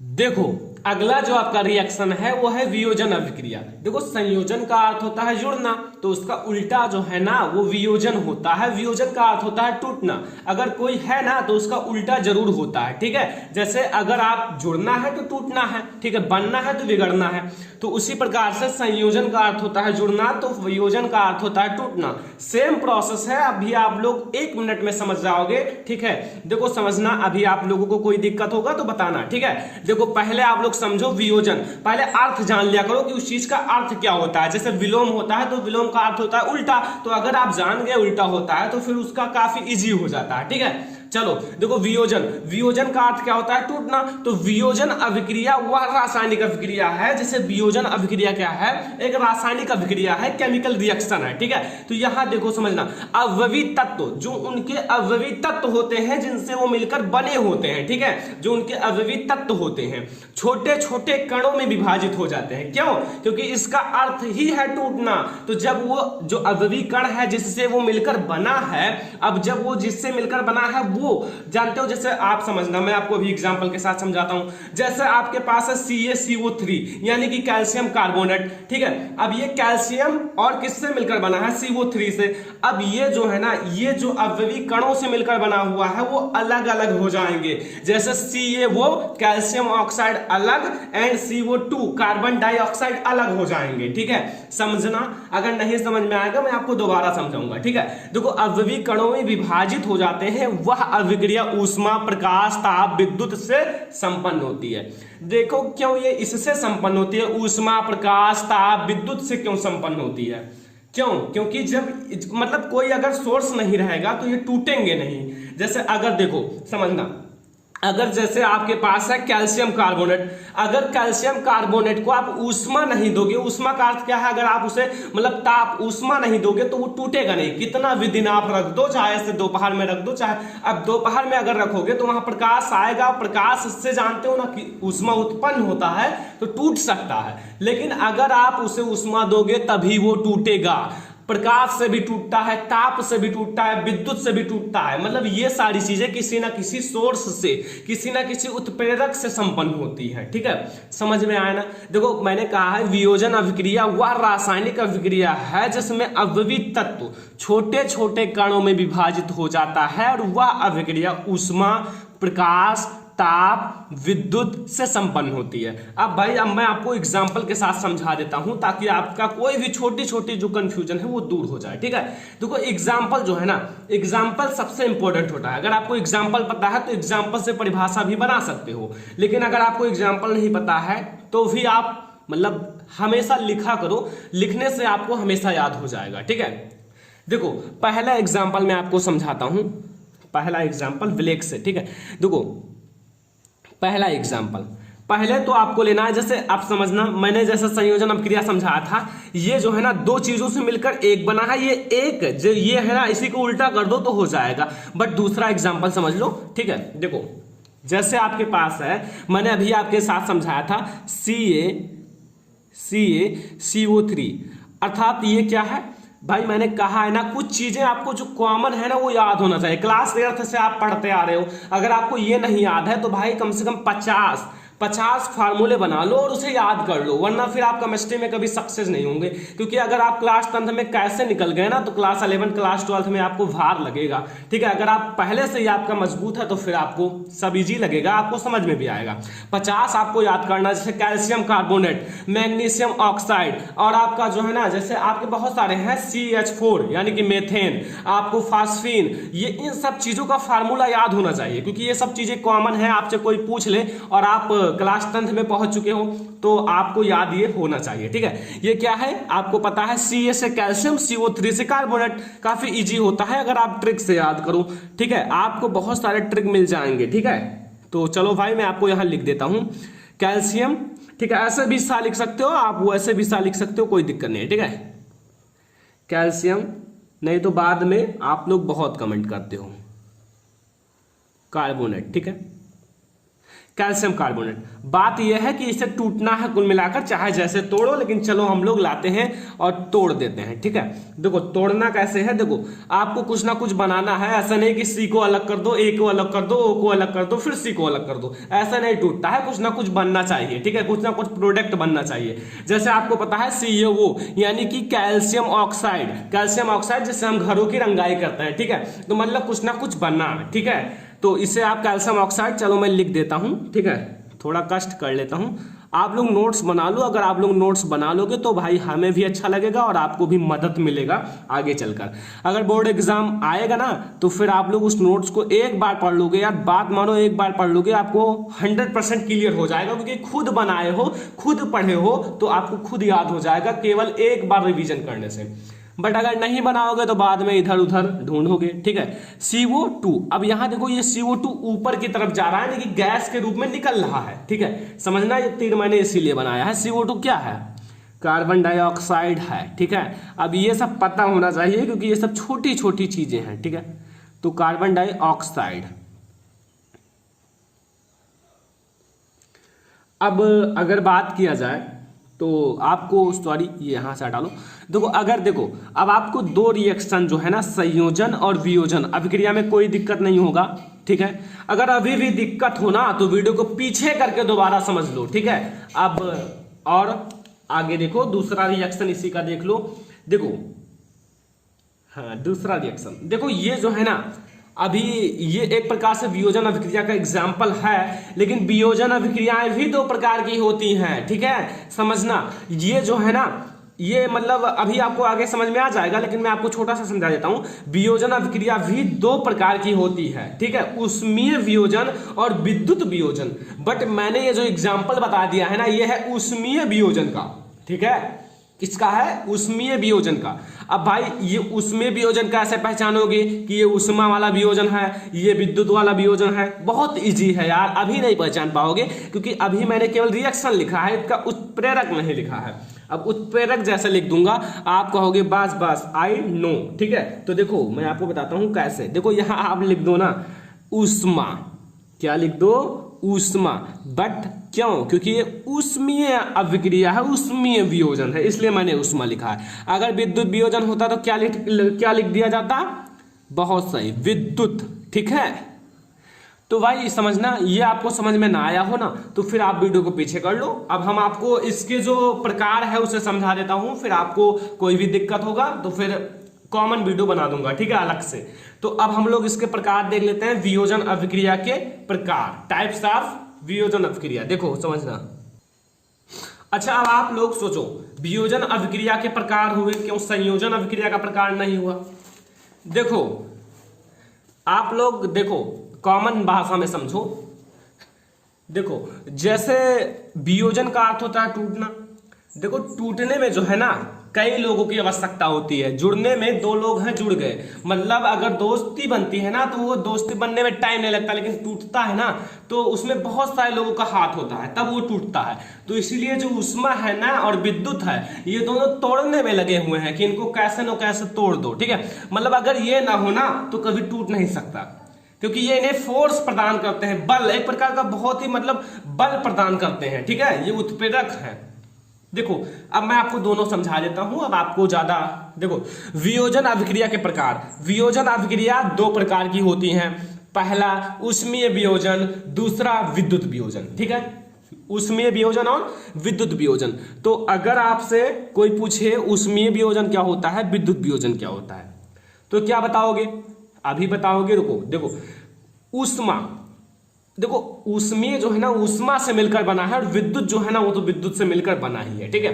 देखो अगला जो आपका रिएक्शन है वो है वियोजन अभिक्रिया। देखो संयोजन का अर्थ होता है जुड़ना, तो उसका उल्टा जो है ना वो वियोजन होता है। वियोजन का अर्थ होता है टूटना, अगर कोई है ना तो उसका उल्टा जरूर होता है, ठीक है। जैसे अगर आप जुड़ना है तो टूटना है, ठीक है, बनना है तो बिगड़ना है, तो उसी प्रकार से संयोजन का अर्थ होता है जुड़ना, तो वियोजन का अर्थ होता है टूटना। सेम प्रोसेस है, अभी आप लोग 1 मिनट में समझ जाओगे, ठीक है। देखो समझना, अभी आप लोगों को कोई दिक्कत होगा तो बताना, ठीक है। देखो पहले आप लोग समझो वियोजन, पहले अर्थ जान लिया करो कि उस चीज का अर्थ क्या होता है। जैसे विलोम होता है तो विलोम का अर्थ होता है उल्टा, तो अगर आप जान गए उल्टा होता है तो फिर उसका काफी इजी हो जाता है, ठीक है। चलो देखो वियोजन, वियोजन का अर्थ क्या होता है? टूटना। तो वियोजन अभिक्रिया वह रासायनिक अभिक्रिया है, जैसे वियोजन अभिक्रिया क्या है? एक रासायनिक अभिक्रिया है, केमिकल रिएक्शन है, ठीक है। तो यहां देखो समझना, अवयवी तत्व, जो उनके अवयवी तत्व होते हैं जिनसे वो मिलकर बने होते हैं, ठीक है, जो उनके अवयवी तत्व होते हैं, छोटे छोटे कणों में विभाजित हो जाते हैं। क्यों? क्योंकि इसका अर्थ ही है टूटना। तो जब वो जो अवयवी कण है जिससे वो मिलकर बना है, अब जब वो जिससे मिलकर बना है वो जानते हो, जैसे आप समझना, मैं आपको अभी एग्जांपल के साथ समझाता हूं। जैसे आपके पास है CaCO3 यानी कि कैल्शियम कार्बोनेट, ठीक है। अब ये कैल्शियम और किससे मिलकर बना है? CO3 से। अब ये जो है ना, ये जो अवयवी कणों से मिलकर बना हुआ है वो अलग अलग हो जाएंगे। जैसे Ca वो कैल्शियम ऑक्साइड अलग एंड CO2 कार्बन डाइऑक्साइड अलग हो जाएंगे, ठीक है। समझना, अगर नहीं समझ में आएगा मैं आपको दोबारा समझाऊंगा, ठीक है। देखो अवयवी कणों में विभाजित हो जाते हैं, वह अभिक्रिया ऊष्मा, प्रकाश, ताप, विद्युत से संपन्न होती है। देखो क्यों ये इससे संपन्न होती है? ऊष्मा, प्रकाश, ताप, विद्युत से क्यों संपन्न होती है? क्यों? क्योंकि जब मतलब कोई अगर सोर्स नहीं रहेगा तो ये टूटेंगे नहीं। जैसे अगर देखो समझना, अगर जैसे आपके पास है कैल्शियम कार्बोनेट, अगर कैल्शियम कार्बोनेट को आप ऊष्मा नहीं दोगे, ऊष्मा का अर्थ क्या है? अगर आप उसे मतलब ताप, ऊष्मा नहीं दोगे तो वो टूटेगा नहीं। कितना भी दिन आप रख दो, चाहे ऐसे दोपहर में रख दो, चाहे अब दोपहर में अगर रखोगे तो वहां प्रकाश आएगा, प्रकाश से जानते हो ना कि ऊष्मा उत्पन्न होता है तो टूट सकता है। लेकिन अगर आप उसे ऊष्मा दोगे तभी वो टूटेगा। प्रकाश से भी टूटता है, ताप से भी टूटता है, विद्युत से भी टूटता है। मतलब ये सारी चीजें किसी ना किसी सोर्स से, किसी ना किसी उत्प्रेरक से संपन्न होती है, ठीक है। समझ में आया ना? देखो मैंने कहा है वियोजन अभिक्रिया वह रासायनिक अभिक्रिया है जिसमें अवयवी तत्व छोटे छोटे कणों में विभाजित हो जाता है और वह अभिक्रिया ऊष्मा, प्रकाश, ताप, विद्युत से संपन्न होती है। अब भाई अब मैं आपको एग्जांपल के साथ समझा देता हूं ताकि आपका कोई भी छोटी छोटी जो कंफ्यूजन है वो दूर हो जाए, ठीक है। देखो एग्जांपल जो है ना, एग्जांपल सबसे इंपॉर्टेंट होता है। अगर आपको एग्जांपल पता है तो एग्जांपल से परिभाषा भी बना सकते हो, लेकिन अगर आपको एग्जांपल नहीं पता है तो भी आप मतलब हमेशा लिखा करो, लिखने से आपको हमेशा याद हो जाएगा, ठीक है। देखो पहला एग्जाम्पल मैं आपको समझाता हूं, पहला एग्जाम्पल ब्लैक से, ठीक है। देखो पहला एग्जाम्पल, पहले तो आपको लेना है, जैसे आप समझना, मैंने जैसे संयोजन अभिक्रिया समझाया था, ये जो है ना दो चीजों से मिलकर एक बना है, ये एक जो ये है ना इसी को उल्टा कर दो तो हो जाएगा। बट दूसरा एग्जाम्पल समझ लो, ठीक है। देखो जैसे आपके पास है, मैंने अभी आपके साथ समझाया था CaCO3, अर्थात ये क्या है भाई? मैंने कहा है ना कुछ चीजें आपको जो कॉमन है ना वो याद होना चाहिए। क्लास 8 से आप पढ़ते आ रहे हो, अगर आपको ये नहीं याद है तो भाई कम से कम 50 फार्मूले बना लो और उसे याद कर लो, वरना फिर आप केमिस्ट्री में कभी सक्सेस नहीं होंगे। क्योंकि अगर आप क्लास 10 में कैसे निकल गए ना तो क्लास 11 क्लास 12 में आपको भार लगेगा, ठीक है। अगर आप पहले से ही आपका मजबूत है तो फिर आपको सब इजी लगेगा, आपको समझ में भी आएगा। 50 आपको याद करना, जैसे कैल्शियम कार्बोनेट, मैग्नीशियम ऑक्साइड, और आपका जो है ना जैसे आपके बहुत सारे हैं CH4 यानी कि मेथेन, आपको फास्फीन, ये इन सब चीजों का फार्मूला याद होना चाहिए क्योंकि ये सब चीजें कॉमन है। आपसे कोई पूछ ले और आप क्लास 10 में पहुंच चुके हो तो आपको याद ये होना चाहिए, ठीक है। ये क्या है आपको पता है, Ca से कैल्शियम, CO3 से कार्बोनेट, काफी इजी होता है अगर आप ट्रिक से याद करो, ठीक है। आपको बहुत सारे ट्रिक मिल जाएंगे, ठीक है। तो चलो भाई मैं आपको यहां लिख देता हूं कैल्शियम, ठीक है। ऐसे भी सा लिख सकते हो आप, वैसे भी सा लिख सकते हो, कोई दिक्कत नहीं है, ठीक है। कैल्शियम, नहीं तो बाद में आप लोग बहुत कमेंट करते हो, कार्बोनेट, ठीक है। कैल्शियम कार्बोनेट, बात यह है कि इसे टूटना है कुल मिलाकर, चाहे जैसे तोड़ो, लेकिन चलो हम लोग लाते हैं और तोड़ देते हैं, ठीक है। देखो तोड़ना कैसे है, देखो आपको कुछ ना कुछ बनाना है, ऐसा नहीं कि C को अलग कर दो, A को अलग कर दो, O को अलग कर दो, फिर C को अलग कर दो, ऐसा नहीं टूटता है। कुछ ना कुछ बनना चाहिए, ठीक है, कुछ ना कुछ प्रोडक्ट बनना चाहिए। जैसे आपको पता है CaO यानी कि कैल्शियम ऑक्साइड, कैल्शियम ऑक्साइड जिससे हम घरों की रंगाई करते हैं, ठीक है। तो मतलब कुछ ना कुछ बनना है, ठीक है। तो इसे आप कैल्शियम ऑक्साइड, चलो मैं लिख देता हूं, ठीक है, थोड़ा कष्ट कर लेता हूं। आप लोग नोट्स बना लो, अगर आप लोग नोट्स बना लोगे तो भाई हमें भी अच्छा लगेगा और आपको भी मदद मिलेगा आगे चलकर। अगर बोर्ड एग्जाम आएगा ना तो फिर आप लोग उस नोट्स को एक बार पढ़ लोगे, यार बात मानो, एक बार पढ़ लोगे आपको 100% क्लियर हो जाएगा, क्योंकि खुद बनाए हो, खुद पढ़े हो तो आपको खुद याद हो जाएगा केवल एक बार रिवीजन करने से। बट अगर नहीं बनाओगे तो बाद में इधर उधर ढूंढोगे, ठीक है। CO2, अब यहां देखो ये CO2 ऊपर की तरफ जा रहा है, यानी कि गैस के रूप में निकल रहा है, ठीक है। समझना, ये तीर मैंने इसीलिए बनाया है। CO2 क्या है? कार्बन डाइऑक्साइड है, ठीक है। अब ये सब पता होना चाहिए क्योंकि ये सब छोटी छोटी चीजें हैं, ठीक है। तो कार्बन डाइऑक्साइड। अब अगर बात किया जाए तो आपको, सॉरी ये यहां से हटा लो। देखो अगर देखो अब आपको दो रिएक्शन जो है ना, संयोजन और वियोजन, अभिक्रिया में कोई दिक्कत नहीं होगा, ठीक है। अगर अभी भी दिक्कत हो ना तो वीडियो को पीछे करके दोबारा समझ लो, ठीक है। अब और आगे देखो, दूसरा रिएक्शन इसी का देख लो। देखो हाँ, दूसरा रिएक्शन देखो, ये जो है ना, अभी ये एक प्रकार से वियोजन अभिक्रिया का एग्जाम्पल है, लेकिन वियोजन अभिक्रियाएं भी दो प्रकार की होती हैं, ठीक है। समझना, ये जो है ना, ये मतलब अभी आपको आगे समझ में आ जाएगा, लेकिन मैं आपको छोटा सा समझा देता हूं। वियोजन अभिक्रिया भी दो प्रकार की होती है, ठीक है, ऊष्मीय वियोजन और विद्युत वियोजन। बट मैंने ये जो एग्जाम्पल बता दिया है ना, ये है ऊष्मीय वियोजन का, ठीक है। किसका है? ऊष्मीय वियोजन का। अब भाई ये ऊष्मीय वियोजन कैसे पहचानोगे कि ये ऊष्मा वाला वियोजन है, ये विद्युत वाला वियोजन है? बहुत इजी है यार, अभी नहीं पहचान पाओगे क्योंकि अभी मैंने केवल रिएक्शन लिखा है, इसका उत्प्रेरक नहीं लिखा है। अब उत्प्रेरक जैसे लिख दूंगा, आप कहोगे बस बस आई नो, ठीक है। तो देखो मैं आपको बताता हूं कैसे। देखो यहां आप लिख दो ना ऊष्मा, क्या लिख दो? ऊष्मा। बट क्यों? क्योंकि ये ऊष्मीय अभिक्रिया है, ऊष्मीय वियोजन है, इसलिए मैंने ऊष्मा लिखा है। अगर विद्युत वियोजन होता तो क्या लिख दिया जाता? बहुत सही, विद्युत, ठीक है। तो भाई समझना, ये आपको समझ में ना आया हो ना तो फिर आप वीडियो को पीछे कर लो। अब हम आपको इसके जो प्रकार है उसे समझा देता हूं, फिर आपको कोई भी दिक्कत होगा तो फिर कॉमन वीडियो बना दूंगा, ठीक है, अलग से। तो अब हम लोग इसके प्रकार देख लेते हैं, वियोजन अभिक्रिया के प्रकार, टाइप्स ऑफ वियोजन अभिक्रिया। देखो समझना। अच्छा अब आप लोग सोचो, वियोजन अभिक्रिया के प्रकार हुए, क्यों संयोजन अभिक्रिया का प्रकार नहीं हुआ? देखो आप लोग देखो, कॉमन भाषा में समझो। देखो जैसे वियोजन का अर्थ होता है टूटना। देखो टूटने में जो है ना कई लोगों की आवश्यकता होती है, जुड़ने में दो लोग हैं जुड़ गए, मतलब अगर दोस्ती बनती है ना तो वो दोस्ती बनने में टाइम नहीं लगता, लेकिन टूटता है ना तो उसमें बहुत सारे लोगों का हाथ होता है, तब वो टूटता है। तो इसीलिए जो ऊष्मा है ना और विद्युत है, ये दोनों तोड़ने में लगे हुए हैं कि इनको कैसे न कैसे तोड़ दो, ठीक है। मतलब अगर ये ना हो ना तो कभी टूट नहीं सकता, क्योंकि ये इन्हें फोर्स प्रदान करते हैं, बल, एक प्रकार का बहुत ही मतलब बल प्रदान करते हैं, ठीक है, ये उत्प्रेरक है। देखो अब मैं आपको दोनों समझा देता हूं, अब आपको ज्यादा देखो। वियोजन अभिक्रिया के प्रकार, वियोजन अभिक्रिया दो प्रकार की होती हैं, पहला ऊष्मीय वियोजन, दूसरा विद्युत वियोजन, ठीक है। ऊष्मीय वियोजन और विद्युत वियोजन। तो अगर आपसे कोई पूछे ऊष्मीय वियोजन क्या होता है, विद्युत वियोजन क्या होता है, तो क्या बताओगे? अभी बताओगे, रुको। देखो ऊष्मा, देखो ऊष्मीय जो है ना ऊष्मा से मिलकर बना है, और विद्युत जो है ना वो तो विद्युत से मिलकर बना ही है, ठीक है।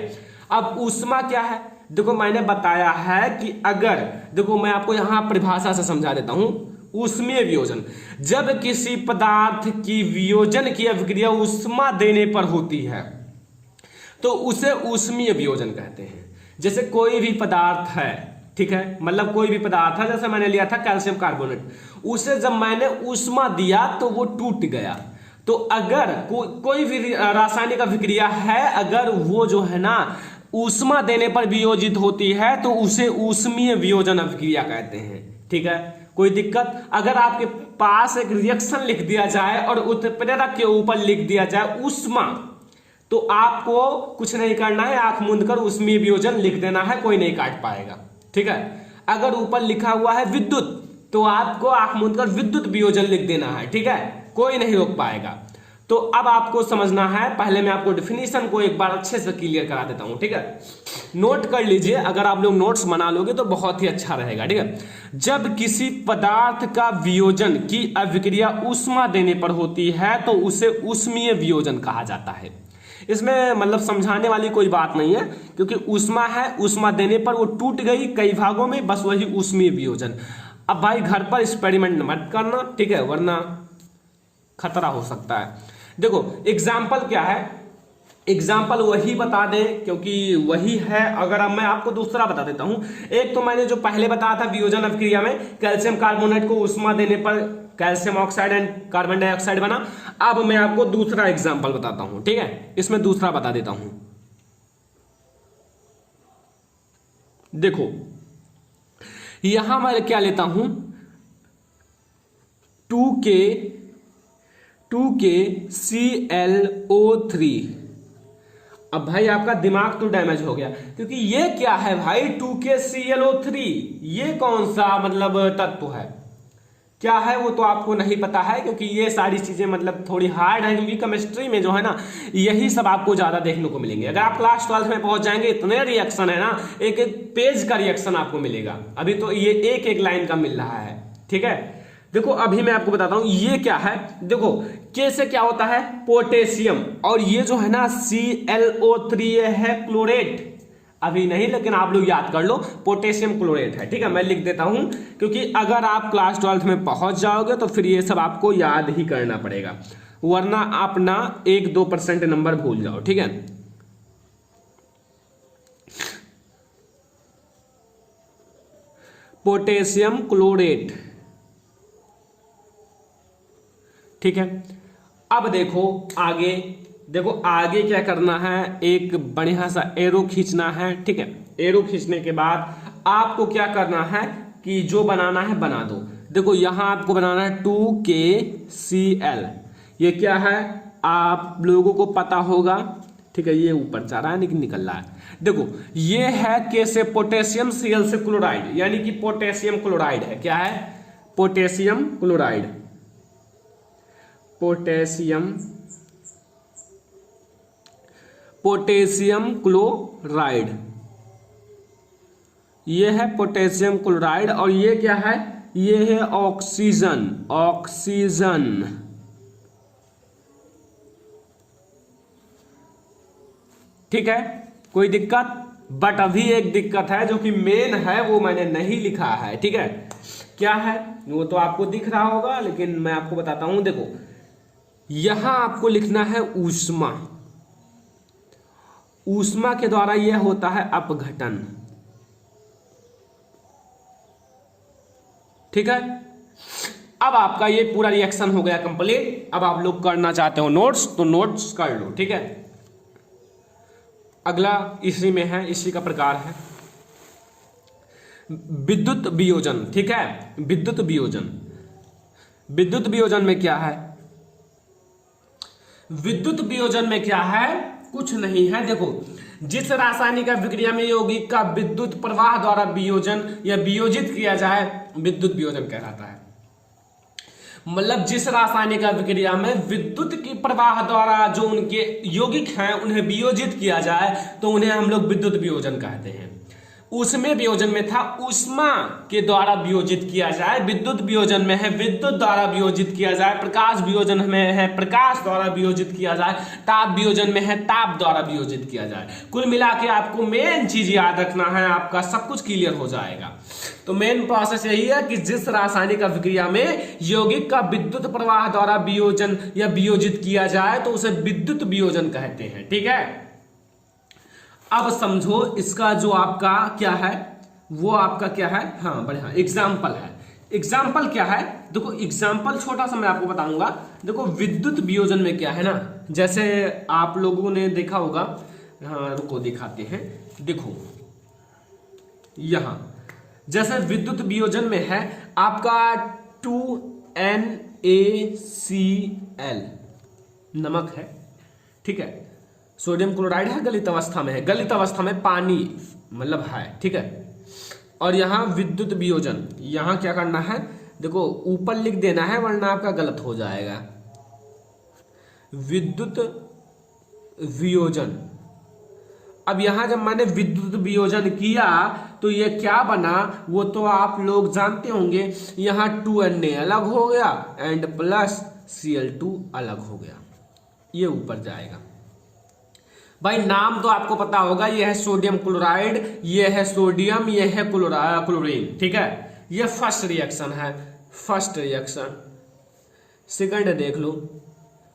अब ऊष्मा क्या है? देखो मैंने बताया है कि अगर, देखो मैं आपको यहां परिभाषा से समझा देता हूं। ऊष्मीय वियोजन, जब किसी पदार्थ की वियोजन की अभिक्रिया ऊष्मा देने पर होती है तो उसे ऊष्मीय वियोजन कहते हैं। जैसे कोई भी पदार्थ है, ठीक है, मतलब कोई भी पदार्थ है, जैसे मैंने लिया था कैल्शियम कार्बोनेट, उसे जब मैंने ऊष्मा दिया तो वो टूट गया। तो अगर कोई भी रासायनिक अभिक्रिया है, अगर वो जो है ना ऊष्मा देने पर वियोजित होती है तो उसे ऊष्मीय वियोजन अभिक्रिया कहते हैं, ठीक है। कोई दिक्कत? अगर आपके पास एक रिएक्शन लिख दिया जाए और उत्प्रेरक के ऊपर लिख दिया जाए ऊष्मा, तो आपको कुछ नहीं करना है, आंख मूंद कर ऊष्मीय वियोजन लिख देना है, कोई नहीं काट पाएगा, ठीक है। अगर ऊपर लिखा हुआ है विद्युत तो आपको आंख मूंद कर विद्युत वियोजन लिख देना है, ठीक है, कोई नहीं रोक पाएगा। तो अब आपको समझना है, पहले मैं आपको डेफिनेशन को एक बार अच्छे से क्लियर करा देता हूं, ठीक है। नोट कर लीजिए, अगर आप लोग नोट्स बना लोगे तो बहुत ही अच्छा रहेगा, ठीक है। जब किसी पदार्थ का वियोजन की अभिक्रिया ऊष्मा देने पर होती है तो उसे ऊष्मीय वियोजन कहा जाता है। इसमें मतलब समझाने वाली कोई बात नहीं है, क्योंकि ऊष्मा है, ऊष्मा देने पर वो टूट गई कई भागों में, बस वही ऊष्मीय वियोजन। अब भाई घर पर एक्सपेरिमेंट मत करना, ठीक है, वरना खतरा हो सकता है। देखो एग्जाम्पल क्या है, एग्जाम्पल वही बता दें क्योंकि वही है। अगर अब मैं आपको दूसरा बता देता हूं, एक तो मैंने जो पहले बताया था वियोजन अभिक्रिया में कैल्शियम कार्बोनेट को ऊष्मा देने पर calcium oxide and carbon dioxide बना। अब मैं आपको दूसरा एग्जाम्पल बताता हूं, ठीक है, इसमें दूसरा बता देता हूं। देखो यहां मैं क्या लेता हूं, 2K ClO3। अब भाई आपका दिमाग तो डैमेज हो गया क्योंकि ये क्या है भाई 2KClO3, ये कौन सा मतलब तत्व है, क्या है वो तो आपको नहीं पता है क्योंकि ये सारी चीजें मतलब थोड़ी हार्ड है, क्योंकि केमिस्ट्री में जो है ना यही सब आपको ज्यादा देखने को मिलेंगे। अगर आप क्लास 12 में पहुंच जाएंगे इतने रिएक्शन है ना, एक एक पेज का रिएक्शन आपको मिलेगा, अभी तो ये एक एक लाइन का मिल रहा है, ठीक है। देखो अभी मैं आपको बताता हूं ये क्या है। देखो के से क्या होता है पोटेशियम, और ये जो है ना ClO3 ये है क्लोरेट, अभी नहीं लेकिन आप लोग याद कर लो पोटेशियम क्लोरेट है, ठीक है। मैं लिख देता हूं क्योंकि अगर आप क्लास 12 में पहुंच जाओगे तो फिर ये सब आपको याद ही करना पड़ेगा, वरना आप ना 1-2% नंबर भूल जाओ, ठीक है। पोटेशियम क्लोरेट, ठीक है। अब देखो आगे, देखो आगे क्या करना है, एक बढ़िया सा एरो खींचना है, ठीक है। एरो खींचने के बाद आपको क्या करना है कि जो बनाना है बना दो। देखो यहां आपको बनाना है 2KCl, ये क्या है आप लोगों को पता होगा, ठीक है। ये ऊपर जा रहा है लेकिन निकल रहा है। देखो ये है के से पोटेशियम, Cl से क्लोराइड, यानी कि पोटेशियम क्लोराइड है, क्या है पोटेशियम क्लोराइड, पोटेशियम क्लोराइड, ये है पोटेशियम क्लोराइड। और ये क्या है, ये है ऑक्सीजन, ठीक है। कोई दिक्कत? बट अभी एक दिक्कत है जो कि मेन है, वो मैंने नहीं लिखा है, ठीक है। क्या है वो तो आपको दिख रहा होगा लेकिन मैं आपको बताता हूं। देखो यहां आपको लिखना है ऊष्मा, ऊष्मा के द्वारा यह होता है अपघटन, ठीक है। अब आपका ये पूरा रिएक्शन हो गया कंप्लीट। अब आप लोग करना चाहते हो नोट्स तो नोट्स कर लो, ठीक है। अगला इसी में है, इसी का प्रकार है विद्युत वियोजन, ठीक है। विद्युत वियोजन, विद्युत वियोजन में क्या है, विद्युत वियोजन में क्या है, कुछ नहीं है। देखो जिस रासायनिक अभिक्रिया में यौगिक का विद्युत प्रवाह द्वारा वियोजन या वियोजित किया जाए विद्युत वियोजन कहलाता है। मतलब जिस रासायनिक अभिक्रिया में विद्युत की प्रवाह द्वारा जो उनके यौगिक हैं उन्हें वियोजित किया जाए तो उन्हें हम लोग विद्युत वियोजन कहते हैं। उसमें वियोजन में था ऊष्मा के द्वारा वियोजित किया जाए, विद्युत वियोजन में है विद्युत द्वारा वियोजित किया जाए, प्रकाश वियोजन में है प्रकाश द्वारा वियोजित किया जाए, ताप वियोजन में है ताप द्वारा वियोजित किया जाए। कुल मिला के आपको मेन चीज याद रखना है, आपका सब कुछ क्लियर हो जाएगा। तो मेन प्रोसेस यही है कि जिस रासायनिक अभिक्रिया में यौगिक का विद्युत प्रवाह द्वारा वियोजन या वियोजित किया जाए तो उसे विद्युत वियोजन कहते हैं, ठीक है। अब समझो इसका जो आपका क्या है वो आपका क्या है, हाँ बढ़िया एग्जाम्पल है। एग्जाम्पल क्या है, देखो एग्जाम्पल छोटा सा मैं आपको बताऊंगा। देखो विद्युत वियोजन में क्या है ना, जैसे आप लोगों ने देखा होगा, हाँ रुको दिखाते हैं। देखो यहां जैसे विद्युत वियोजन में है आपका 2NaCl नमक है, ठीक है। सोडियम क्लोराइड है, गलित अवस्था में है, गलित अवस्था में पानी मतलब है, ठीक है। और यहां विद्युत वियोजन, यहां क्या करना है, देखो ऊपर लिख देना है वरना आपका गलत हो जाएगा। विद्युत वियोजन, अब यहां जब मैंने विद्युत वियोजन किया तो ये क्या बना वो तो आप लोग जानते होंगे। यहां 2Na अलग हो गया एंड प्लस Cl2 अलग हो गया, ये ऊपर जाएगा। भाई नाम तो आपको पता होगा, ये है सोडियम क्लोराइड, ये है सोडियम, ये है क्लोरीन, ठीक है। ये फर्स्ट रिएक्शन है, फर्स्ट रिएक्शन। सेकंड देख लो,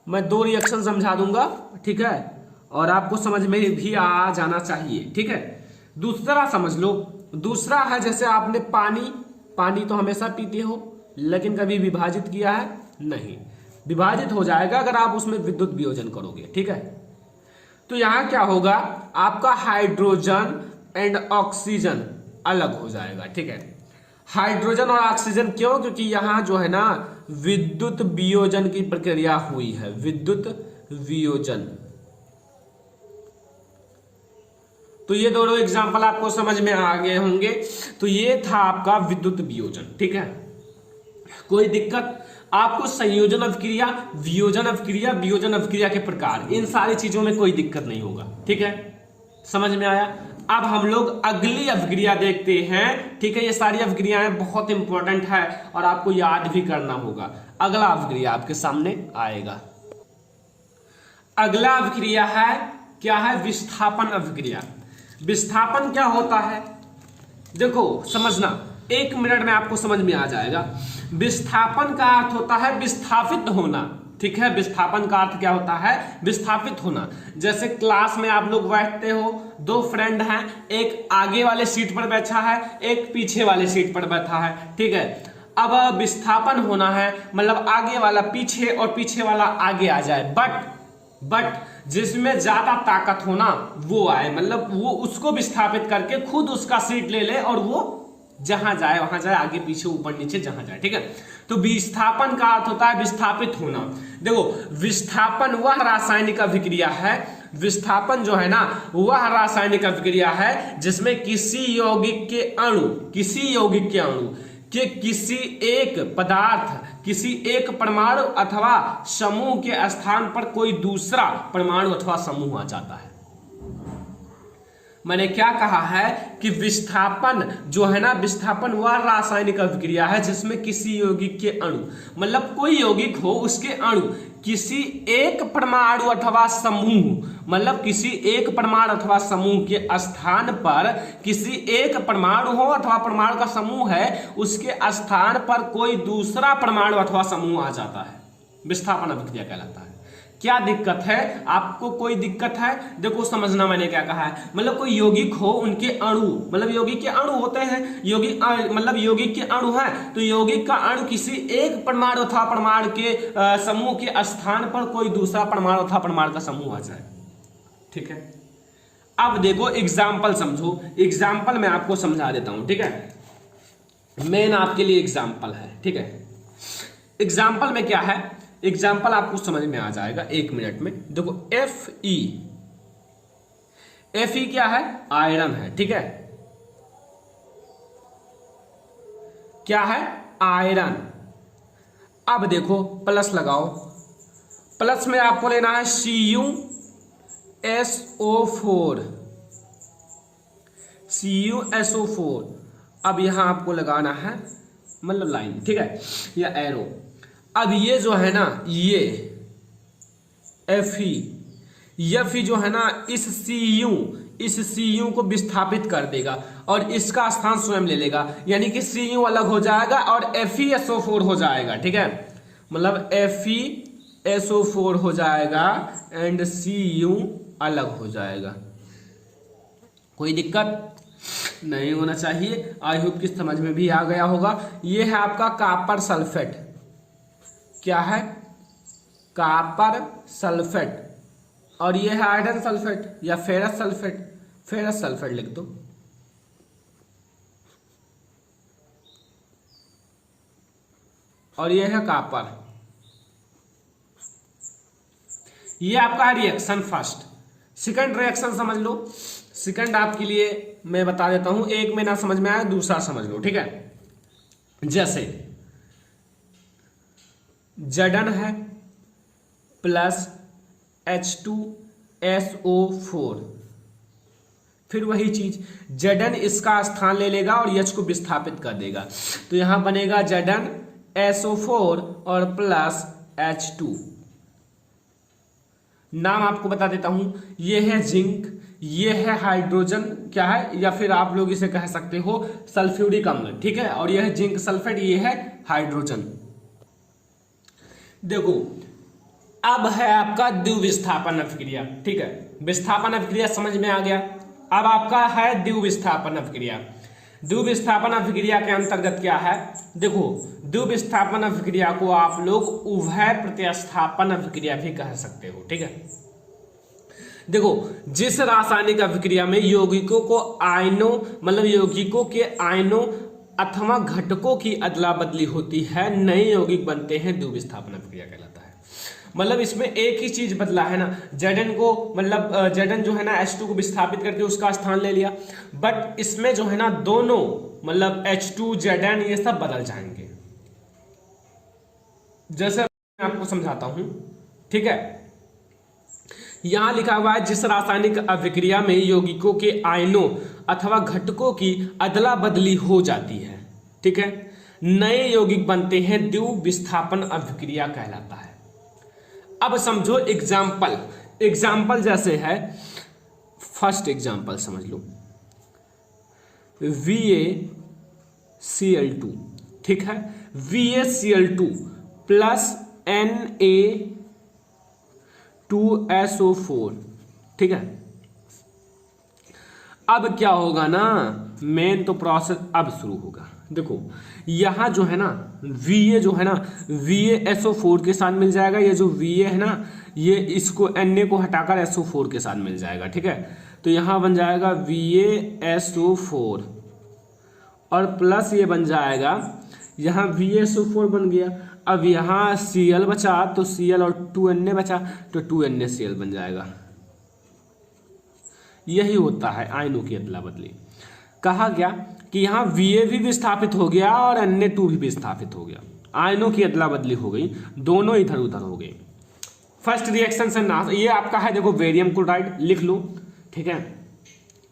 मैं 2 रिएक्शन समझा दूंगा, ठीक है। और आपको समझ में भी आ जाना चाहिए, ठीक है। दूसरा समझ लो, दूसरा है जैसे आपने पानी तो हमेशा पीते हो, लेकिन कभी विभाजित किया है नहीं। विभाजित हो जाएगा अगर आप उसमें विद्युत वियोजन करोगे, ठीक है। तो यहां क्या होगा, आपका हाइड्रोजन एंड ऑक्सीजन अलग हो जाएगा, ठीक है। हाइड्रोजन और ऑक्सीजन क्यों? क्योंकि यहां जो है ना विद्युत वियोजन की प्रक्रिया हुई है, विद्युत वियोजन। तो ये दोनों एग्जांपल आपको समझ में आ गए होंगे। तो ये था आपका विद्युत वियोजन, ठीक है। कोई दिक्कत? आपको संयोजन अभिक्रिया, वियोजन अभिक्रिया, वियोजन अभिक्रिया के प्रकार, इन सारी चीजों में कोई दिक्कत नहीं होगा, ठीक है। समझ में आया? अब हम लोग अगली अभिक्रिया देखते हैं, ठीक है। ये सारी अभिक्रियाएं बहुत इंपॉर्टेंट है और आपको याद भी करना होगा। अगला अभिक्रिया आपके सामने आएगा। अगला अभिक्रिया है क्या है? विस्थापन अभिक्रिया। विस्थापन क्या होता है? देखो समझना, 1 मिनट में आपको समझ में आ जाएगा। विस्थापन का अर्थ होता है विस्थापित होना, ठीक है। विस्थापन का अर्थ क्या होता है? विस्थापित होना। जैसे क्लास में आप लोग बैठते हो, 2 फ्रेंड हैं, एक आगे वाले सीट पर बैठा है, एक पीछे वाले सीट पर बैठा है, ठीक है। अब विस्थापन होना है, मतलब आगे वाला पीछे और पीछे वाला आगे आ जाए, बट जिसमें ज्यादा ताकत होना वो आए, मतलब वो उसको विस्थापित करके खुद उसका सीट ले ले और वो जहां जाए वहां जाए, आगे पीछे ऊपर नीचे जहां जाए, ठीक है। तो विस्थापन का अर्थ होता है विस्थापित होना। देखो विस्थापन वह रासायनिक अभिक्रिया है, विस्थापन जो है ना वह रासायनिक अभिक्रिया है जिसमें किसी यौगिक के अणु के किसी एक पदार्थ, किसी एक परमाणु अथवा समूह के स्थान पर कोई दूसरा परमाणु अथवा समूह आ जाता है। मैंने क्या कहा है कि विस्थापन जो है ना, विस्थापन वह रासायनिक अभिक्रिया है जिसमें किसी यौगिक के अणु, मतलब कोई यौगिक हो उसके अणु किसी एक परमाणु अथवा समूह, मतलब किसी एक परमाणु अथवा समूह के स्थान पर, किसी एक परमाणु हो अथवा परमाणु का समूह है उसके स्थान पर कोई दूसरा परमाणु अथवा समूह आ जाता है, विस्थापन अभिक्रिया कहलाता है। क्या दिक्कत है? आपको कोई दिक्कत है? देखो समझना मैंने क्या कहा है, मतलब कोई यौगिक हो, उनके अणु, मतलब यौगिक के अणु होते हैं, यौगिक मतलब यौगिक के अणु हैं, तो यौगिक का अणु किसी एक परमाणु अथवा परमाणु के समूह के स्थान पर कोई दूसरा परमाणु अथवा परमाणु का समूह आ जाए, ठीक है। अब देखो एग्जाम्पल समझो, एग्जाम्पल मैं आपको समझा देता हूं, ठीक है। मेन आपके लिए एग्जाम्पल है, ठीक है। एग्जाम्पल में क्या है, एग्जाम्पल आपको समझ में आ जाएगा 1 मिनट में। देखो Fe क्या है? आयरन है, ठीक है। क्या है? आयरन। अब देखो प्लस लगाओ, प्लस में आपको लेना है CuSO4। अब यहां आपको लगाना है मतलब लाइन, ठीक है, या एरो। अब ये जो है ना, ये Fe जो है ना इस Cu को विस्थापित कर देगा और इसका स्थान स्वयं ले लेगा, यानी कि Cu अलग हो जाएगा और FeSO4 हो जाएगा, ठीक है। मतलब FeSO4 हो जाएगा एंड Cu अलग हो जाएगा। कोई दिक्कत नहीं होना चाहिए। आई होप कि समझ में भी आ गया होगा। ये है आपका कॉपर सल्फेट। क्या है? Copper sulphate. और ये है आयरन सल्फेट या फेरस सल्फेट। फेरस सल्फेट लिख दो। और ये है कॉपर। ये आपका है रिएक्शन फर्स्ट। सेकंड रिएक्शन समझ लो। सेकंड आपके लिए मैं बता देता हूं, एक में ना समझ में आया दूसरा समझ लो, ठीक है। जैसे Zn है प्लस H2SO4, फिर वही चीज Zn इसका स्थान ले लेगा और H को विस्थापित कर देगा, तो यहां बनेगा ZnSO4 और प्लस H2। नाम आपको बता देता हूं, ये है जिंक, ये है हाइड्रोजन, क्या है, या फिर आप लोग इसे कह सकते हो सल्फ्यूरिक अम्ल, ठीक है। और यह है जिंक सल्फेट, ये है हाइड्रोजन। देखो अब है आपका द्विविस्थापन अभिक्रिया। ठीक है, विस्थापन अभिक्रिया समझ में आ गया। अब आपका है द्विविस्थापन अभिक्रिया। द्विविस्थापन अभिक्रिया के अंतर्गत क्या है, देखो द्विविस्थापन अभिक्रिया को आप लोग उभय प्रतिस्थापन अभिक्रिया भी कह सकते हो। ठीक है, देखो जिस रासायनिक अभिक्रिया में यौगिकों को आयनों मतलब यौगिकों के आयनों अथवा घटकों की अदला बदली होती है, नए यौगिक बनते हैं, द्विविस्थापन अभिक्रिया कहलाता है। मतलब इसमें एक ही चीज बदला है ना, Zn को मतलब Zn जो है ना H2 को विस्थापित करके उसका स्थान ले लिया, बट इसमें जो है ना दोनों मतलब H2 Zn ये सब बदल जाएंगे। जैसे मैं आपको समझाता हूं। ठीक है, यहां लिखा हुआ है जिस रासायनिक अभिक्रिया में यौगिकों के आयनों अथवा घटकों की अदला बदली हो जाती है, ठीक है, नए यौगिक बनते हैं, द्विविस्थापन अभिक्रिया कहलाता है। अब समझो एग्जाम्पल, एग्जाम्पल जैसे है, फर्स्ट एग्जाम्पल समझ लो, VaCl2, ठीक है, VaCl2 प्लस Na2SO4, ठीक है। अब क्या होगा ना, मेन तो प्रोसेस अब शुरू होगा। देखो यहां जो है ना Va जो है ना VaSO4 के साथ मिल जाएगा, ये जो Va है ना ये इसको Na को हटाकर SO4 के साथ मिल जाएगा, ठीक है। तो यहां बन जाएगा VaSO4 और प्लस ये बन जाएगा, यहां VaSO4 बन गया। अब यहां Cl बचा तो Cl और 2Na बचा तो 2NaCl बन जाएगा। यही होता है आयनों की अदला बदली। कहा गया कि यहाँ Va भी विस्थापित हो गया और Na2 भी विस्थापित हो गया, आयनों की अदला बदली हो गई, दोनों इधर उधर हो गए। फर्स्ट रिएक्शन से ना, ये आपका है देखो बेरियम क्लोराइड, लिख लो, ठीक है।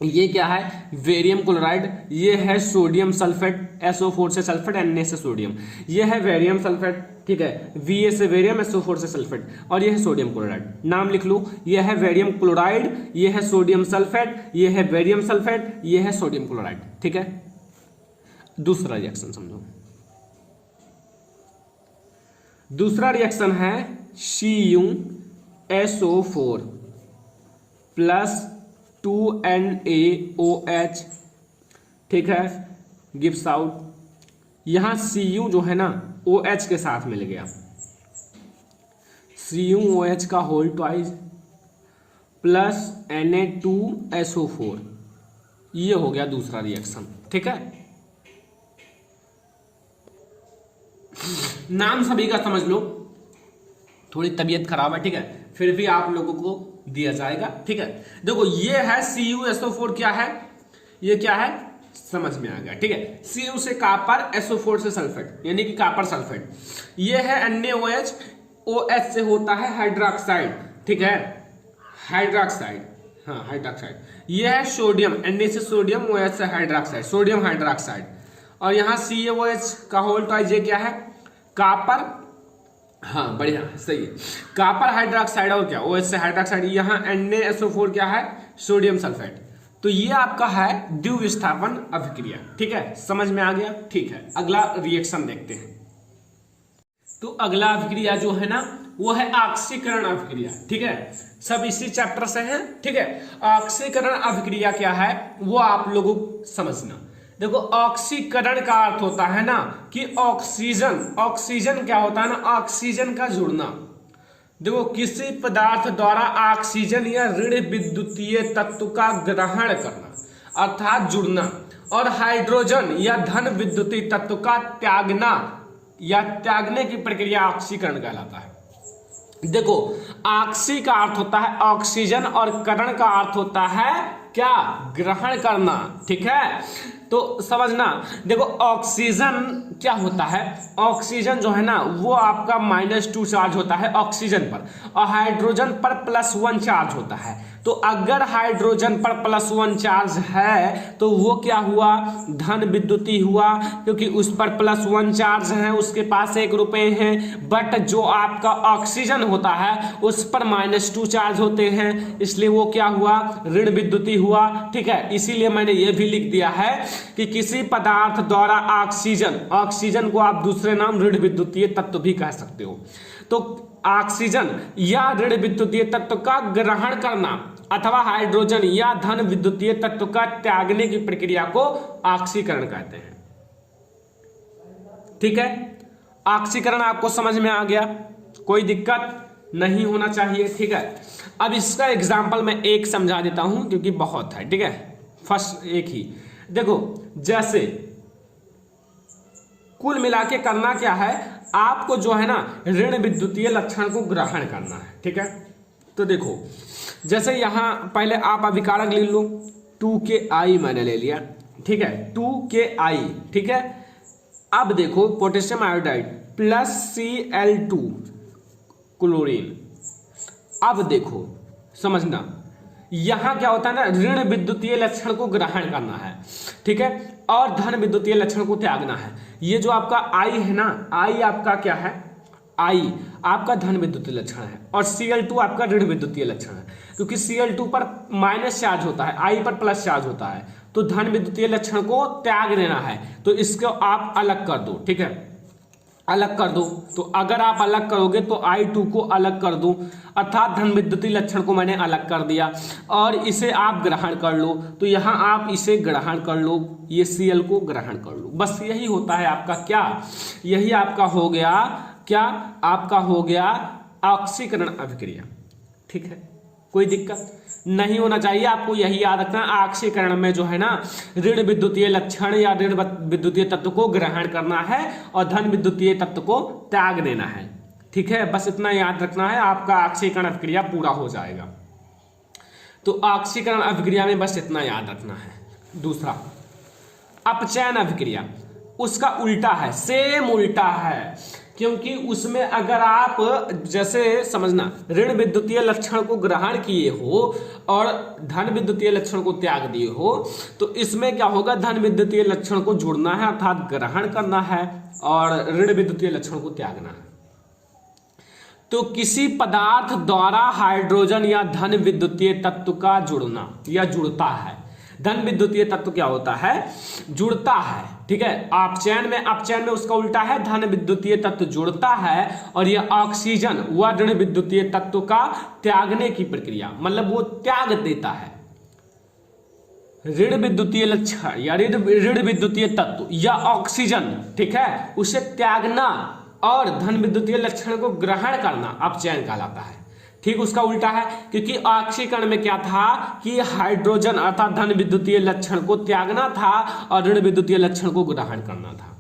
ये क्या है, बेरियम क्लोराइड, ये है सोडियम सल्फेट, SO4 से सल्फेट, Na से सोडियम, ये है बेरियम सल्फेट, ठीक है, Va से बेरियम, SO4 से सल्फेट, और ये है सोडियम क्लोराइड। नाम लिख लो, ये है बेरियम क्लोराइड, ये है सोडियम सल्फेट, ये है बेरियम सल्फेट, ये है सोडियम क्लोराइड, ठीक है। दूसरा रिएक्शन समझो, दूसरा रिएक्शन है CuSO4 प्लस 2NaOH, ठीक है, गिव्स आउट। यहां Cu जो है ना OH के साथ मिल गया, CuOH का होल ट्वाइस प्लस Na2SO4, ये हो गया दूसरा रिएक्शन, ठीक है। नाम सभी का समझ लो, थोड़ी तबीयत खराब है, ठीक है, फिर भी आप लोगों को दिया जाएगा, ठीक है। देखो ये है CuSO4, क्या है ये, क्या है समझ में आ गया, ठीक है। Cu से कापर, SO4 से सल्फेट, यानी कि कापर सल्फेट। ये है NaOH, OH से होता है हाइड्रोक्साइड, ठीक है, हाइड्रोक्साइड, हाँ हाइड्रोक्साइड। ये है सोडियम, Na से सोडियम, OH से हाइड्रोक्साइड, सोडियम हाइड्रोक्साइड। और यहाँ CaOH का होल ट्वाइस, ये क्या है, कापर, हाँ बढ़िया सही है, कापर हाइड्रोक्साइड और क्या OH से हाइड्रोक्साइड। यहाँ NaSO4 क्या है, सोडियम सल्फेट। तो ये आपका है द्विविस्थापन अभिक्रिया, ठीक है, समझ में आ गया, ठीक है। अगला रिएक्शन देखते हैं। तो अगला अभिक्रिया जो है ना वो है ऑक्सीकरण अभिक्रिया, ठीक है, सब इसी चैप्टर से है, ठीक है। ऑक्सीकरण अभिक्रिया क्या है वो आप लोगों को समझना। देखो ऑक्सीकरण का अर्थ होता है ना कि ऑक्सीजन, ऑक्सीजन क्या होता है ना, ऑक्सीजन का जुड़ना। देखो किसी पदार्थ द्वारा ऑक्सीजन या ऋण विद्युतीय तत्व का ग्रहण करना अर्थात जुड़ना, और हाइड्रोजन या धन विद्युतीय तत्व का त्यागना या त्यागने की प्रक्रिया ऑक्सीकरण कहलाता है। देखो ऑक्सी का अर्थ होता है ऑक्सीजन और करण का अर्थ होता है क्या, ग्रहण करना, ठीक है। तो समझना, देखो ऑक्सीजन क्या होता है, ऑक्सीजन जो है ना वो आपका -2 चार्ज होता है ऑक्सीजन पर, और हाइड्रोजन पर +1 चार्ज होता है। तो अगर हाइड्रोजन पर +1 चार्ज है तो वो क्या हुआ, धन विद्युती हुआ, क्योंकि उस पर +1 चार्ज है, उसके पास 1 रुपए है। बट जो आपका ऑक्सीजन होता है उस पर -2 चार्ज होते हैं, इसलिए वो क्या हुआ, ऋण विद्युती हुआ, ठीक है। इसीलिए मैंने ये भी लिख दिया है कि किसी पदार्थ द्वारा ऑक्सीजन, ऑक्सीजन को आप दूसरे नाम ऋण विद्युतीय तत्व भी कह सकते हो। तो ऑक्सीजन या ऋण विद्युतीय तत्व का ग्रहण करना अथवा हाइड्रोजन या धन विद्युतीय तत्व का त्यागने की प्रक्रिया को ऑक्सीकरण कहते हैं। ठीक है, ऑक्सीकरण आपको समझ में आ गया, कोई दिक्कत नहीं होना चाहिए। ठीक है, अब इसका एग्जाम्पल मैं एक समझा देता हूं क्योंकि बहुत है। ठीक है, फर्स्ट एक ही देखो, जैसे कुल मिला के करना क्या है, आपको जो है ना ऋण विद्युतीय लक्षण को ग्रहण करना है। ठीक है, तो देखो जैसे यहां पहले आप अभिकारक ले लो, 2Ki मैंने ले लिया। ठीक है, 2Ki। ठीक है, अब देखो potassium iodide plus Cl2 chlorine. अब देखो समझना, यहां क्या होता है ना, ऋण विद्युतीय लक्षण को ग्रहण करना है। ठीक है, और धन विद्युतीय लक्षण को त्यागना है। ये जो आपका I है ना, I आपका क्या है, I आपका धन विद्युतीय लक्षण है और Cl2 आपका ऋण विद्युतीय लक्षण है। क्योंकि Cl2 पर माइनस चार्ज होता है, I पर प्लस चार्ज होता है, तो धन विद्युतीय लक्षण को त्याग देना है, तो इसको आप अलग कर दो। ठीक है, अलग कर दो। तो अगर आप अलग करोगे तो I2 को अलग कर दो, अर्थात धन विद्युतीय लक्षण को मैंने अलग कर दिया और इसे आप ग्रहण कर लो। तो यहां आप इसे ग्रहण कर लो, ये Cl को ग्रहण कर लो। बस यही होता है आपका क्या, यही आपका हो गया क्या, आपका हो गया ऑक्सीकरण अभिक्रिया। ठीक है, कोई दिक्कत नहीं होना चाहिए, आपको यही याद रखना। ऑक्सीकरण में जो है ना ऋण विद्युतीय लक्षण या ऋण विद्युतीय तत्व को ग्रहण करना है और धन विद्युतीय तत्व को त्याग देना है। ठीक है, बस इतना याद रखना है, आपका ऑक्सीकरण अभिक्रिया पूरा हो जाएगा। तो ऑक्सीकरण अभिक्रिया में बस इतना याद रखना है। दूसरा अपचयन अभिक्रिया, उसका उल्टा है, सेम उल्टा है, क्योंकि उसमें अगर आप जैसे समझना ऋण विद्युतीय लक्षण को ग्रहण किए हो और धन विद्युतीय लक्षण को त्याग दिए हो, तो इसमें क्या होगा, धन विद्युतीय लक्षण को जोड़ना है अर्थात ग्रहण करना है और ऋण विद्युतीय लक्षण को त्यागना है। तो किसी पदार्थ द्वारा हाइड्रोजन या धन विद्युतीय तत्व का जुड़ना या जुड़ता है। धन विद्युतीय तत्व क्या होता है, जुड़ता है। ठीक है, अपचयन में उसका उल्टा है, धन विद्युतीय तत्व जुड़ता है और यह ऑक्सीजन व ऋण विद्युतीय तत्व का त्यागने की प्रक्रिया, मतलब वो त्याग देता है। ऋण विद्युतीय लक्षण या ऋण विद्युतीय तत्व या ऑक्सीजन, ठीक है, उसे त्यागना और धन विद्युतीय लक्षण को ग्रहण करना अपचयन कहलाता है। ठीक उसका उल्टा है, क्योंकि ऑक्सीकरण में क्या था कि हाइड्रोजन अर्थात धन विद्युतीय लक्षण को त्यागना था और ऋण विद्युतीय लक्षण को ग्रहण करना था।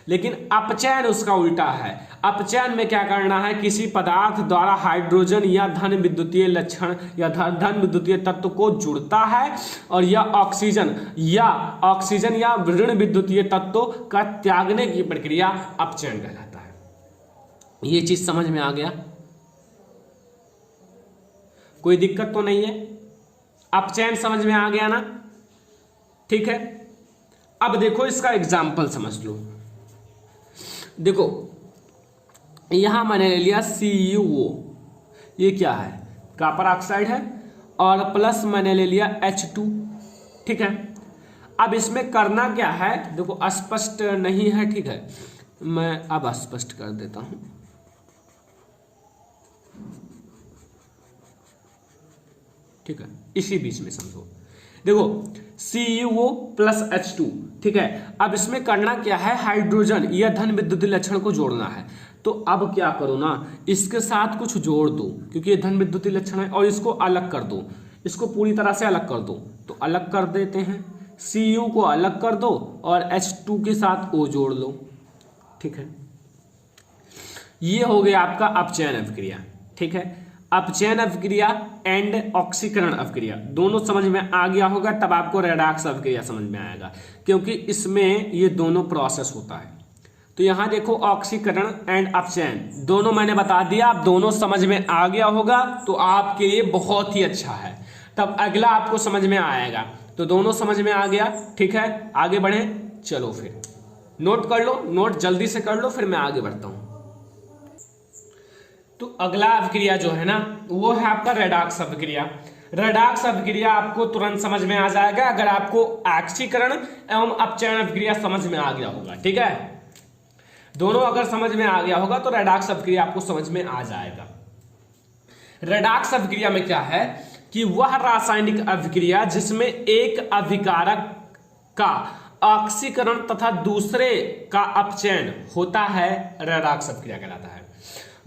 लेकिन अपचयन उसका उल्टा है। अपचयन में क्या करना है, किसी पदार्थ द्वारा हाइड्रोजन या धन विद्युतीय लक्षण या धन विद्युतीय तत्व को जुड़ता है और यह ऑक्सीजन या ऋण विद्युतीय तत्व का त्यागने की प्रक्रिया अपचयन कहलाता है। ये चीज समझ में आ गया, कोई दिक्कत तो नहीं है, अपचयन समझ में आ गया ना। ठीक है, अब देखो इसका एग्जाम्पल समझ लो। देखो यहां मैंने ले लिया CuO, ये क्या है, कॉपर ऑक्साइड है, और प्लस मैंने ले लिया H2। ठीक है, अब इसमें करना क्या है, देखो अस्पष्ट नहीं है। ठीक है, मैं अब स्पष्ट कर देता हूं। ठीक है, इसी बीच में समझो। देखो CuO प्लस H2, ठीक है, अब इसमें करना क्या है, हाइड्रोजन या धन विद्युतीय लक्षण को जोड़ना है। तो अब क्या करो ना, इसके साथ कुछ जोड़ दो क्योंकि ये धन विद्युतीय लक्षण है, और इसको अलग कर दो, इसको पूरी तरह से अलग कर दो। तो अलग कर देते हैं, Cu को अलग कर दो और H2 के साथ O जोड़ लो। ठीक है, ये हो गया आपका अपचयन अभिक्रिया। ठीक है, अपचयन अभिक्रिया एंड ऑक्सीकरण अभिक्रिया दोनों समझ में आ गया होगा, तब आपको रेडॉक्स अभिक्रिया समझ में आएगा, क्योंकि इसमें ये दोनों प्रोसेस होता है। तो यहां देखो ऑक्सीकरण एंड अपचयन दोनों मैंने बता दिया, आप दोनों समझ में आ गया होगा तो आपके लिए बहुत ही अच्छा है। तब अगला आपको समझ में आएगा, तो दोनों समझ में आ गया। ठीक है, आगे बढ़े, चलो फिर नोट कर लो, नोट जल्दी से कर लो, फिर मैं आगे बढ़ता हूं। तो अगला अभिक्रिया जो है ना वो है आपका रेडॉक्स अभिक्रिया। रेडॉक्स अभिक्रिया आपको तुरंत समझ में आ जाएगा अगर आपको ऑक्सीकरण एवं अपचयन अभिक्रिया समझ में आ गया होगा। ठीक है, दोनों अगर समझ में आ गया होगा तो रेडॉक्स अभिक्रिया आपको समझ में आ जाएगा। रेडॉक्स अभिक्रिया में क्या है कि वह रासायनिक अभिक्रिया जिसमें एक अभिकारक का ऑक्सीकरण तथा दूसरे का अपचयन होता है रेडॉक्स अभिक्रिया कहलाता है।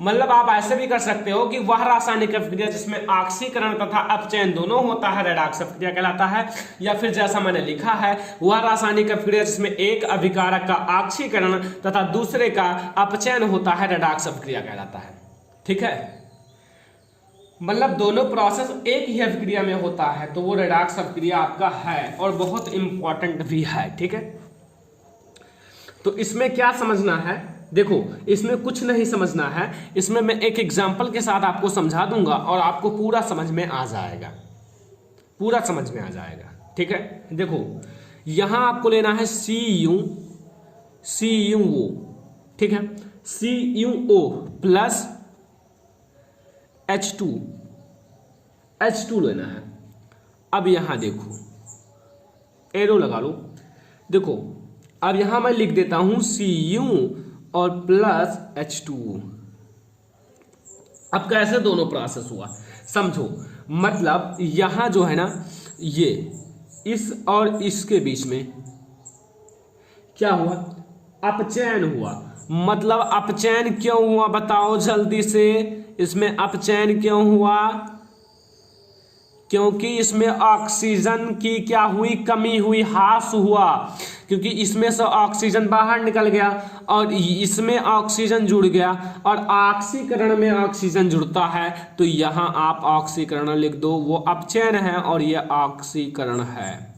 मतलब आप ऐसे भी कर सकते हो कि वह रासायनिक अभिक्रिया जिसमें ऑक्सीकरण तथा अपचयन दोनों होता है रेडॉक्स अभिक्रिया कहलाता है, या फिर जैसा मैंने लिखा है वह रासायनिक अभिक्रिया जिसमें एक अभिकारक का ऑक्सीकरण तथा दूसरे का अपचयन होता है रेडॉक्स अभिक्रिया कहलाता है। ठीक है, मतलब दोनों प्रोसेस एक ही अभिक्रिया में होता है तो वो रेडॉक्स अभिक्रिया आपका है और बहुत इंपॉर्टेंट भी है। ठीक है, तो इसमें क्या समझना है, देखो इसमें कुछ नहीं समझना है, इसमें मैं एक एग्जांपल के साथ आपको समझा दूंगा और आपको पूरा समझ में आ जाएगा, पूरा समझ में आ जाएगा। ठीक है, देखो यहां आपको लेना है CuO, ठीक है, CuO प्लस H2 लेना है। अब यहां देखो एरो लगा लो, देखो अब यहां मैं लिख देता हूं Cu और प्लस H2O। अब कैसे दोनों प्रोसेस हुआ समझो, मतलब यहां जो है ना ये इस और इसके बीच में क्या हुआ, अपचयन हुआ। मतलब अपचयन क्यों हुआ बताओ जल्दी से, इसमें अपचयन क्यों हुआ, क्योंकि इसमें ऑक्सीजन की क्या हुई, कमी हुई, ह्रास हुआ, क्योंकि इसमें से ऑक्सीजन बाहर निकल गया और इसमें ऑक्सीजन जुड़ गया और ऑक्सीकरण में ऑक्सीजन जुड़ता है तो यहां आप ऑक्सीकरण लिख दो, वो अपचयन है और ये ऑक्सीकरण है।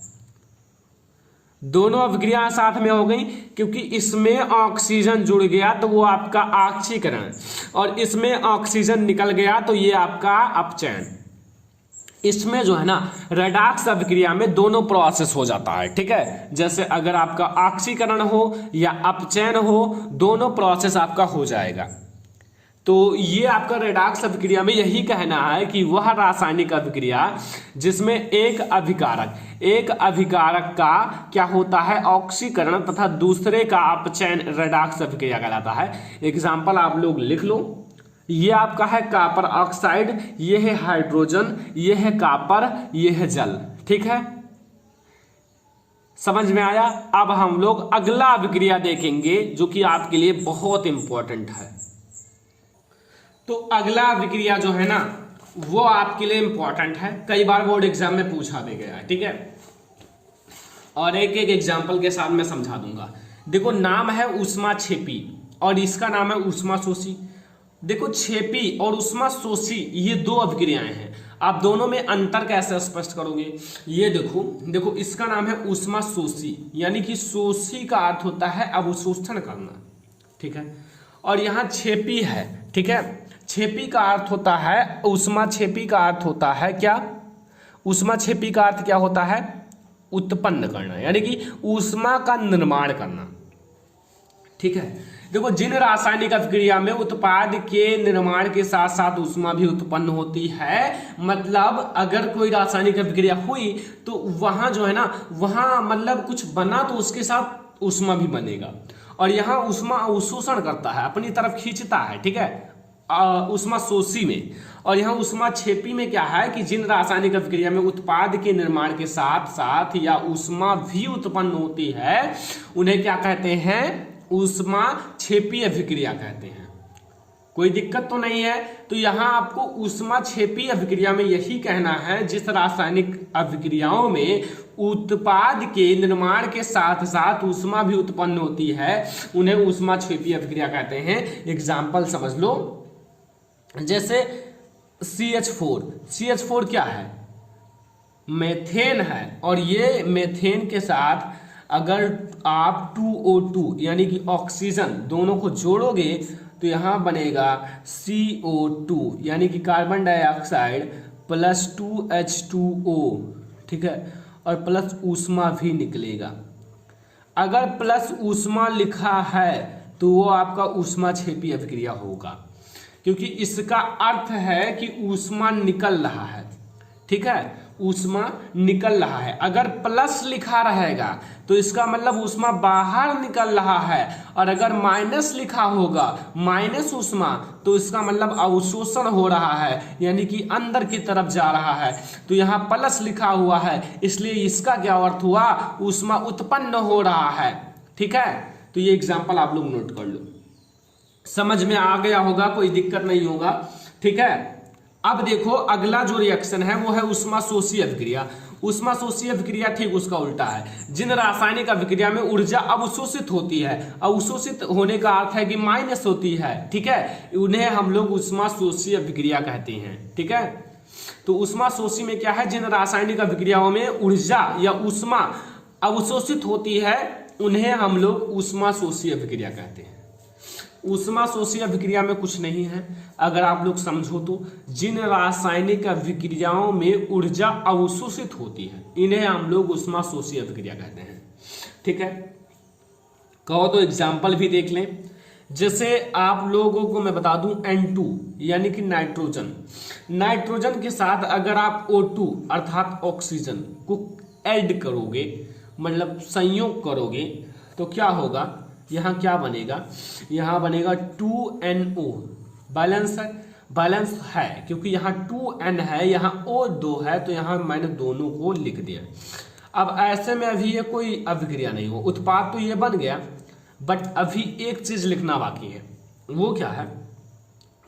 दोनों अभिक्रिया साथ में हो गई क्योंकि इसमें ऑक्सीजन जुड़ गया तो वो आपका ऑक्सीकरण और इसमें ऑक्सीजन निकल गया तो ये आपका अपचयन। इसमें जो है ना रेडॉक्स अभिक्रिया में दोनों प्रोसेस हो जाता है। ठीक है, जैसे अगर आपका ऑक्सीकरण हो या अपचयन हो, दोनों प्रोसेस आपका हो जाएगा। तो ये आपका रेडॉक्स अभिक्रिया में यही कहना है कि वह रासायनिक अभिक्रिया जिसमें एक अभिकारक का क्या होता है, ऑक्सीकरण तथा दूसरे का अपचयन रेडॉक्स अभिक्रिया कहलाता है। एग्जाम्पल आप लोग लिख लो, ये आपका है कॉपर ऑक्साइड, ये है हाइड्रोजन, ये है कॉपर, ये है जल। ठीक है, समझ में आया। अब हम लोग अगला अभिक्रिया देखेंगे जो कि आपके लिए बहुत इंपॉर्टेंट है। तो अगला अभिक्रिया जो है ना वो आपके लिए इंपॉर्टेंट है, कई बार बोर्ड एग्जाम में पूछा भी गया है। ठीक है, और एक एक एग्जाम्पल के साथ मैं समझा दूंगा। देखो नाम है ऊष्मा क्षेपी और इसका नाम है ऊष्मा शोषी। देखो क्षेपी और ऊष्मा शोषी ये दो अभिक्रियाएं हैं, आप दोनों में अंतर कैसे स्पष्ट करोगे, ये देखो इसका नाम है ऊष्मा शोषी, यानी कि शोषी का अर्थ होता है अवशोषण करना। ठीक है, और यहाँ क्षेपी है। ठीक है, क्षेपी का अर्थ होता है, ऊष्मा क्षेपी का अर्थ होता है क्या, ऊष्मा क्षेपी का अर्थ क्या होता है, उत्पन्न करना, यानी कि ऊष्मा का निर्माण करना। ठीक है, देखो जिन रासायनिक अभिक्रिया में उत्पाद के निर्माण के साथ साथ ऊष्मा भी उत्पन्न होती है, मतलब अगर कोई रासायनिक अभिक्रिया हुई तो वहां जो है ना वहां मतलब कुछ बना तो उसके साथ ऊष्मा भी बनेगा, और यहाँ ऊष्मा अवशोषण करता है, अपनी तरफ खींचता है। ठीक है, ऊष्मा शोषी में। और यहाँ ऊष्मा क्षेपी में क्या है कि जिन रासायनिक अभिक्रिया में उत्पाद के निर्माण के साथ साथ या ऊष्मा भी उत्पन्न होती है उन्हें क्या कहते हैं, ऊष्मा क्षेपी अभिक्रिया कहते हैं। कोई दिक्कत तो नहीं है। तो यहाँ आपको ऊष्मा क्षेपी अभिक्रिया में यही कहना है जिस रासायनिक अभिक्रियाओं में उत्पाद के निर्माण के साथ साथ ऊष्मा भी उत्पन्न होती है उन्हें ऊष्मा क्षेपी अभिक्रिया कहते हैं। एग्जाम्पल समझ लो, जैसे CH4 क्या है, मेथेन है, और ये मेथेन के साथ अगर आप 2O2 यानी कि ऑक्सीजन दोनों को जोड़ोगे तो यहां बनेगा CO2 यानी कि कार्बन डाइऑक्साइड प्लस 2H2O। ठीक है, और प्लस ऊष्मा भी निकलेगा। अगर प्लस ऊष्मा लिखा है तो वो आपका ऊष्मा क्षेपी अभिक्रिया होगा, क्योंकि इसका अर्थ है कि ऊष्मा निकल रहा है। ठीक है, ऊष्मा निकल रहा है। अगर प्लस लिखा रहेगा तो इसका मतलब ऊष्मा बाहर निकल रहा है, और अगर माइनस लिखा होगा माइनस ऊष्मा तो इसका मतलब अवशोषण हो रहा है, यानी कि अंदर की तरफ जा रहा है। तो यहाँ प्लस लिखा हुआ है, इसलिए इसका क्या अर्थ हुआ, ऊष्मा उत्पन्न हो रहा है। ठीक है, तो ये एग्जाम्पल आप लोग नोट कर लो, समझ में आ गया होगा, कोई दिक्कत नहीं होगा। ठीक है, अब देखो अगला जो रिएक्शन है वो है ऊष्माशोषी अभिक्रिया। ऊष्माशोषी अभिक्रिया ठीक उसका उल्टा है। जिन रासायनिक अभिक्रिया में ऊर्जा अवशोषित होती है, अवशोषित होने का अर्थ है कि माइनस होती है, ठीक है, उन्हें हम लोग ऊष्माशोषी अभिक्रिया कहते हैं। ठीक है, तो ऊष्माशोषी में क्या है, जिन रासायनिक अभिक्रियाओं में ऊर्जा या ऊष्मा अवशोषित होती है उन्हें हम लोग ऊष्माशोषी अभिक्रिया कहते हैं। ऊष्माशोषी अभिक्रिया में कुछ नहीं है, अगर आप लोग समझो तो जिन रासायनिक अभिक्रियाओं में ऊर्जा अवशोषित होती है इन्हें हम लोग ऊष्माशोषी अभिक्रिया कहते हैं। ठीक है, कहो तो एग्जाम्पल भी देख लें। जैसे आप लोगों को मैं बता दूं N2 यानी कि नाइट्रोजन, नाइट्रोजन के साथ अगर आप O2 अर्थात ऑक्सीजन को ऐड करोगे, मतलब संयोग करोगे, तो क्या होगा, यहाँ क्या बनेगा, यहाँ बनेगा 2NO। बैलेंस है, बैलेंस है क्योंकि यहाँ 2N है, यहाँ O2 है, तो यहाँ मैंने दोनों को लिख दिया। अब ऐसे में अभी ये कोई अभिक्रिया नहीं हो, उत्पाद तो ये बन गया, बट अभी एक चीज लिखना बाकी है। वो क्या है,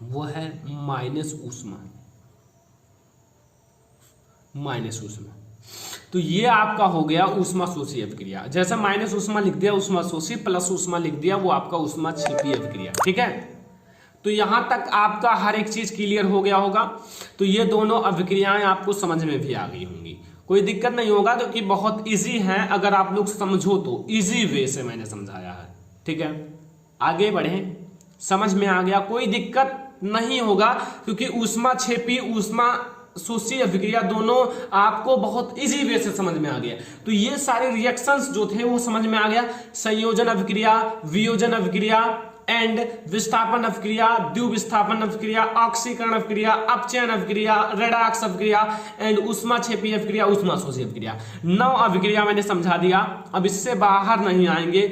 वो है माइनस ऊष्मा, माइनस ऊष्मा। तो ये आपका हो गया ऊष्माशोषी अभिक्रिया। जैसे माइनस ऊष्मा लिख दिया ऊष्माशोषी, प्लस ऊष्मा लिख दिया वो आपका ऊष्माक्षेपी अभिक्रिया। ठीक है, तो यहां तक आपका हर एक चीज क्लियर हो गया होगा। तो ये दोनों अभिक्रियाएं आपको समझ में भी आ गई होंगी, कोई दिक्कत नहीं होगा, क्योंकि बहुत इजी है, अगर आप लोग समझो तो इजी वे से मैंने समझाया है। ठीक है, आगे बढ़े, समझ में आ गया, कोई दिक्कत नहीं होगा, क्योंकि ऊष्माक्षेपी ऊष्माशोषी अभिक्रिया दोनों आपको बहुत इजी वे से समझ में आ गया। तो ये सारे रिएक्शंस जो थे वो समझ में आ गया, संयोजन अभिक्रिया, वियोजन अभिक्रिया एंड विस्थापन अभिक्रिया, द्विविस्थापन अभिक्रिया, ऑक्सीकरण अभिक्रिया, अपचयन अभिक्रिया, रेडॉक्स अभिक्रिया एंड ऊष्माक्षेपी अभिक्रिया, ऊष्माशोषी अभिक्रिया। 9 अभिक्रिया मैंने समझा दिया, अब इससे बाहर नहीं आएंगे।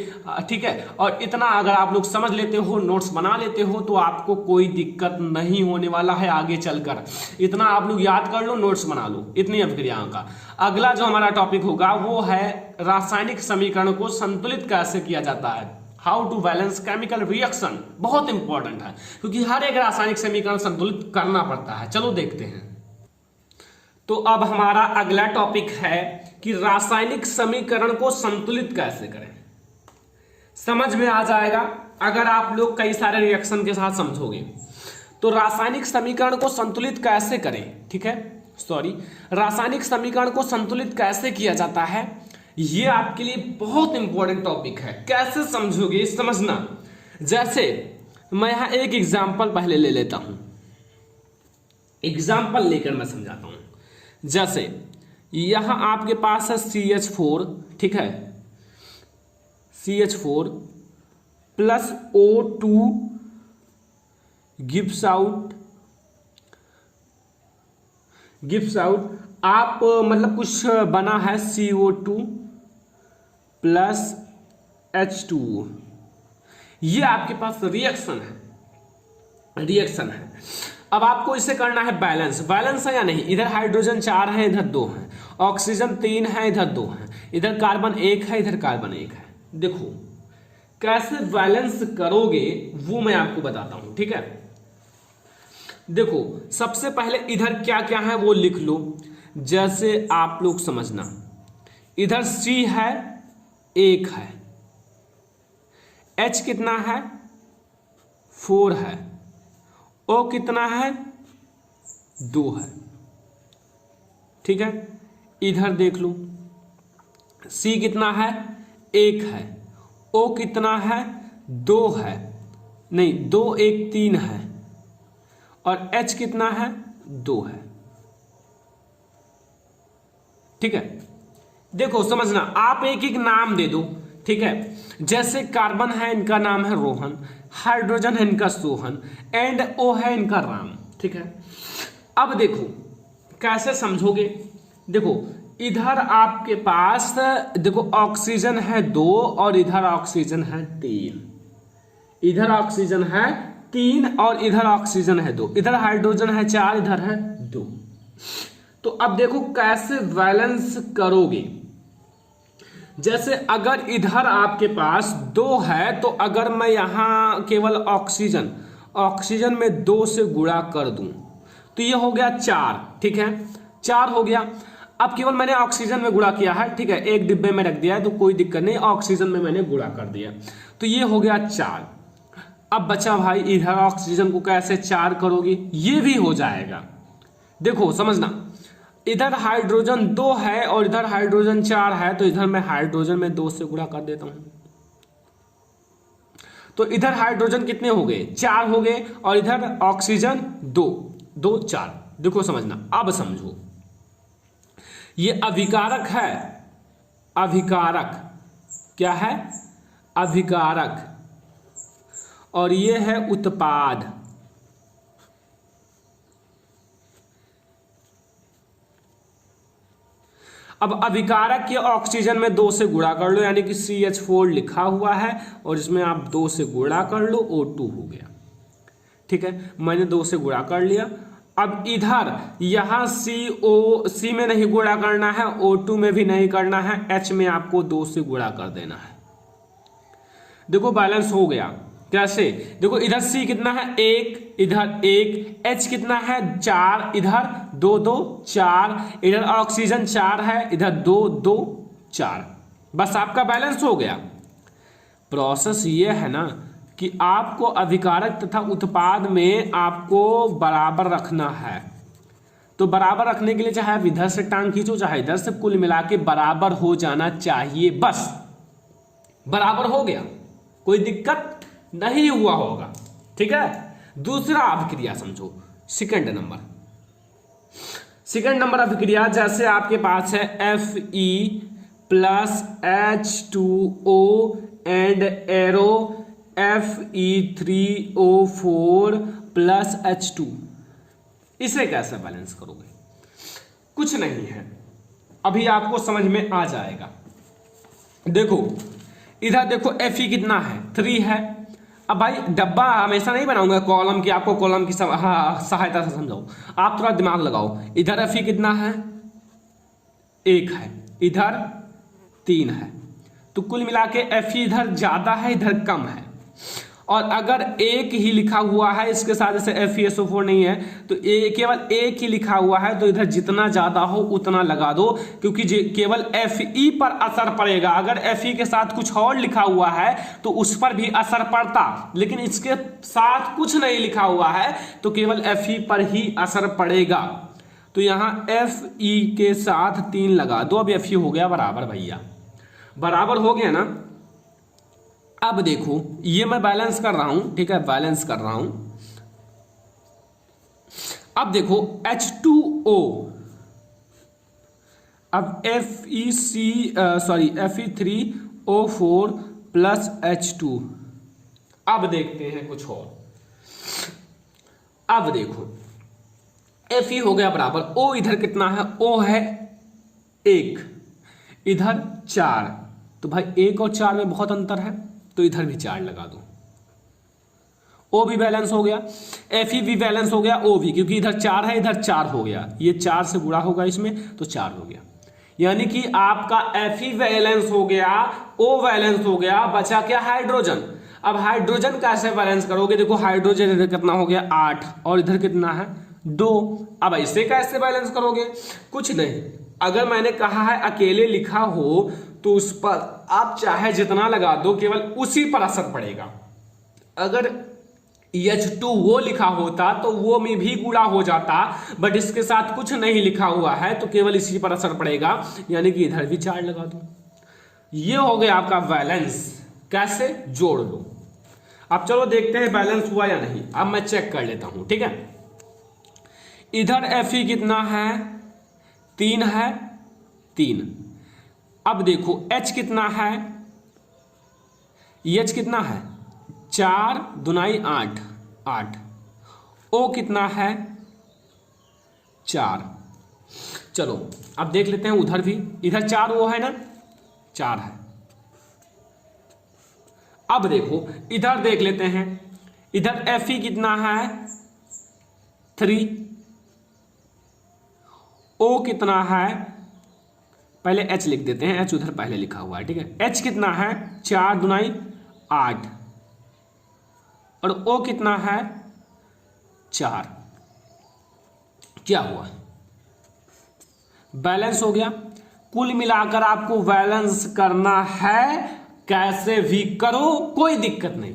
ठीक है, और इतना अगर आप लोग समझ लेते हो, नोट्स बना लेते हो, तो आपको कोई दिक्कत नहीं होने वाला है आगे चलकर। इतना आप लोग याद कर लो, नोट्स बना लो इतनी अभिक्रियाओं का। अगला जो हमारा टॉपिक होगा वो है रासायनिक समीकरण को संतुलित कैसे किया जाता है, how to balance chemical reaction. बहुत इंपॉर्टेंट है, क्योंकि हर एक रासायनिक समीकरण संतुलित करना पड़ता है। चलो देखते हैं। तो अब हमारा अगला टॉपिक है कि रासायनिक समीकरण को संतुलित कैसे करें। समझ में आ जाएगा अगर आप लोग कई सारे रिएक्शन के साथ समझोगे। तो रासायनिक समीकरण को संतुलित कैसे करें, ठीक है, रासायनिक समीकरण को संतुलित कैसे किया जाता है, ये आपके लिए बहुत इंपॉर्टेंट टॉपिक है। कैसे समझोगे समझना। जैसे मैं यहां एक एग्जांपल पहले ले लेता हूं, एग्जांपल लेकर मैं समझाता हूं। जैसे यहां आपके पास है CH4, ठीक है, CH4 plus O2 gives out आप मतलब कुछ बना है CO2 प्लस H2O, ये आपके पास रिएक्शन है। अब आपको इसे करना है बैलेंस। बैलेंस है या नहीं, इधर हाइड्रोजन 4 है, इधर 2 है, ऑक्सीजन 3 है, इधर 2 है, इधर कार्बन 1 है, इधर कार्बन 1 है। देखो कैसे बैलेंस करोगे वो मैं आपको बताता हूं, ठीक है। देखो सबसे पहले इधर क्या क्या है वो लिख लो। जैसे आप लोग समझना, इधर C है, 1 है, H कितना है, 4 है, O कितना है, 2 है, ठीक है। इधर देख लो, C कितना है, 1 है, O कितना है, 2 है, नहीं 2 1 3 है, और H कितना है, 2 है, ठीक है। देखो समझना, आप एक एक नाम दे दो, ठीक है। जैसे कार्बन है, इनका नाम है रोहन, हाइड्रोजन है इनका सोहन, एंड O है इनका राम, ठीक है। अब देखो कैसे समझोगे, देखो इधर आपके पास देखो ऑक्सीजन है 2 और इधर ऑक्सीजन है 3, इधर ऑक्सीजन है 3 और इधर ऑक्सीजन है 2, इधर हाइड्रोजन है 4, इधर है 2। तो अब देखो कैसे बैलेंस करोगे। जैसे अगर इधर आपके पास 2 है तो अगर मैं यहां केवल ऑक्सीजन में 2 से गुणा कर दूं तो ये हो गया 4, ठीक है, 4 हो गया। अब केवल मैंने ऑक्सीजन में गुणा किया है, ठीक है, एक डिब्बे में रख दिया है तो कोई दिक्कत नहीं, ऑक्सीजन में मैंने गुणा कर दिया तो ये हो गया 4। अब बचा भाई इधर ऑक्सीजन को कैसे 4 करोगे, ये भी हो जाएगा। देखो समझना, इधर हाइड्रोजन 2 है और इधर हाइड्रोजन 4 है तो इधर मैं हाइड्रोजन में 2 से गुणा कर देता हूं। तो इधर हाइड्रोजन कितने हो गए, 4 हो गए और इधर ऑक्सीजन 2, 2 4। देखो समझना, अब समझो, ये अभिकारक है, अभिकारक क्या है, अभिकारक, और ये है उत्पाद। अब अभिकारक के ऑक्सीजन में 2 से गुणा कर लो, यानी कि CH4 लिखा हुआ है और इसमें आप 2 से गुणा कर लो, O2 हो गया, ठीक है, मैंने 2 से गुणा कर लिया। अब इधर यहां C में नहीं गुणा करना है, O2 में भी नहीं करना है, H में आपको 2 से गुणा कर देना है। देखो बैलेंस हो गया। कैसे, देखो इधर C कितना है 1, इधर 1, H कितना है 4, इधर 2 2 4, इधर ऑक्सीजन 4 है, इधर 2 2 4, बस आपका बैलेंस हो गया। प्रोसेस ये है ना कि आपको अभिकारक तथा उत्पाद में आपको बराबर रखना है। तो बराबर रखने के लिए चाहे आप इधर से टांग खींचो चाहे इधर से, कुल मिला के बराबर हो जाना चाहिए, बस बराबर हो गया, कोई दिक्कत नहीं हुआ होगा, ठीक है। दूसरा अभिक्रिया समझो, सेकंड नंबर अभिक्रिया, जैसे आपके पास है Fe plus H2O and arrow Fe3O4 plus H2, इसे कैसे बैलेंस करोगे, कुछ नहीं है, अभी आपको समझ में आ जाएगा। देखो इधर देखो Fe कितना है 3 है। अब भाई डब्बा हमेशा नहीं बनाऊंगा कॉलम की, आपको कॉलम की सहायता से समझाओ, आप थोड़ा दिमाग लगाओ। इधर Fe कितना है 1 है, इधर 3 है, तो कुल मिला के Fe इधर ज्यादा है इधर कम है। और अगर 1 ही लिखा हुआ है इसके साथ, जैसे FeSO4 नहीं है तो केवल 1 ही लिखा हुआ है, तो इधर जितना ज्यादा हो उतना लगा दो, क्योंकि केवल Fe पर असर पड़ेगा। अगर Fe के साथ कुछ और लिखा हुआ है तो उस पर भी असर पड़ता, लेकिन इसके साथ कुछ नहीं लिखा हुआ है तो केवल Fe पर ही असर पड़ेगा। तो यहां Fe के साथ 3 लगा दो, अब Fe हो गया बराबर, भैया बराबर हो गया ना। अब देखो ये मैं बैलेंस कर रहा हूं, ठीक है, बैलेंस कर रहा हूं। अब देखो H2O, अब Fe3O4 प्लस H2। अब देखते हैं कुछ और। अब देखो Fe हो गया बराबर, O इधर कितना है, O है 1, इधर 4, तो भाई 1 और 4 में बहुत अंतर है तो इधर भी 4 लगा दो, O भी बैलेंस हो गया, Fe भी बैलेंस हो गया, O भी, क्योंकि इधर 4 है इधर 4 हो गया, ये 4 से गुणा होगा इसमें तो 4 हो गया। यानी कि आपका Fe बैलेंस हो गया, O बैलेंस हो गया, बचा क्या हाइड्रोजन। अब हाइड्रोजन कैसे बैलेंस करोगे, देखो हाइड्रोजन इधर कितना हो गया 8 और इधर कितना है 2। अब ऐसे कैसे बैलेंस करोगे, कुछ नहीं, अगर मैंने कहा है अकेले लिखा हो तो उस पर आप चाहे जितना लगा दो, केवल उसी पर असर पड़ेगा। अगर H2O लिखा होता तो वो में भी गुणा हो जाता, बट इसके साथ कुछ नहीं लिखा हुआ है तो केवल इसी पर असर पड़ेगा, यानी कि इधर भी 4 लगा दो। ये हो गया आपका बैलेंस, कैसे जोड़ लो। अब चलो देखते हैं बैलेंस हुआ या नहीं। अब मैं चेक कर लेता हूं, ठीक है। इधर Fe कितना है 3 है 3। अब देखो H कितना है, H कितना है 4 दूनाई 8 8। O कितना है 4। चलो अब देख लेते हैं उधर भी, इधर 4 वो है ना, 4 है। अब देखो इधर देख लेते हैं, इधर Fe कितना है 3, O कितना है, पहले H लिख देते हैं, H उधर पहले लिखा हुआ है, ठीक है। H कितना है 4 दूनाई 8 और O कितना है 4। क्या हुआ, बैलेंस हो गया। कुल मिलाकर आपको बैलेंस करना है, कैसे भी करो कोई दिक्कत नहीं,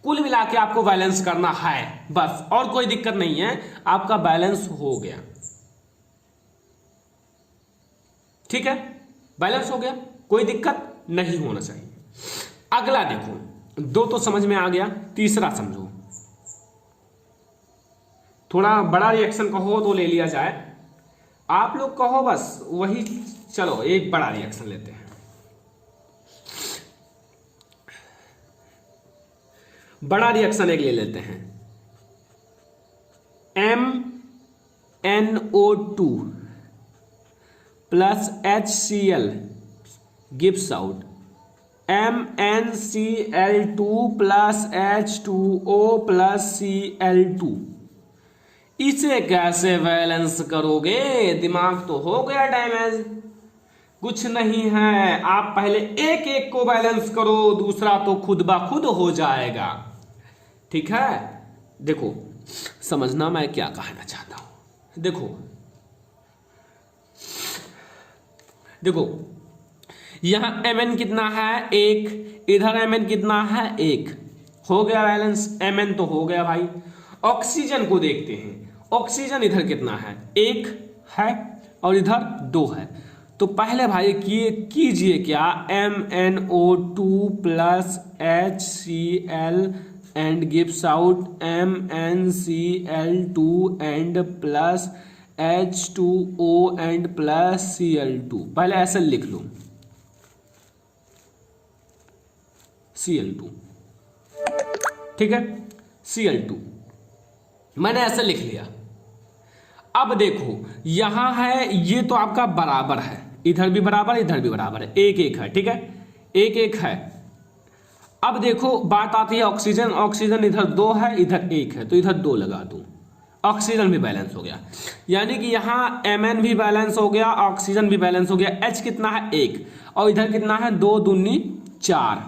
कुल मिला के आपको बैलेंस करना है बस, और कोई दिक्कत नहीं है, आपका बैलेंस हो गया, ठीक है। बैलेंस हो गया, कोई दिक्कत नहीं होना चाहिए। अगला देखो, 2 तो समझ में आ गया, तीसरा समझो। थोड़ा बड़ा रिएक्शन कहो तो ले लिया जाए, आप लोग कहो बस वही, चलो एक बड़ा रिएक्शन लेते हैं। बड़ा रिएक्शन एक ले लेते हैं, MnO2 plus HCl gives out MnCl2 plus H2O plus Cl2। इसे कैसे बैलेंस करोगे, दिमाग तो हो गया डैमेज। कुछ नहीं है, आप पहले एक एक को बैलेंस करो, दूसरा तो खुद ब खुद हो जाएगा, ठीक है। देखो समझना मैं क्या कहना चाहता हूं। देखो यहां Mn कितना है 1, इधर Mn कितना है 1, हो गया बैलेंस, Mn तो हो गया भाई। ऑक्सीजन को देखते हैं, ऑक्सीजन इधर कितना है 1 है और इधर 2 है, तो पहले भाई कीजिए क्या, MnO2 plus HCl and gives out MnCl2 and plus H2O and plus Cl2। पहले ऐसे लिख लो Cl2, ठीक है, Cl2 मैंने ऐसे लिख लिया। अब देखो यहां है, ये तो आपका बराबर है, इधर भी बराबर इधर भी बराबर है, 1-1 है, ठीक है, 1-1 है। अब देखो बात आती है ऑक्सीजन, ऑक्सीजन इधर 2 है इधर 1 है, तो इधर 2 लगा दूं, ऑक्सीजन भी बैलेंस हो गया, यानी कि यहां Mn भी बैलेंस हो गया, ऑक्सीजन भी बैलेंस हो गया। H कितना है 1 और इधर कितना है 2 दूनी 4,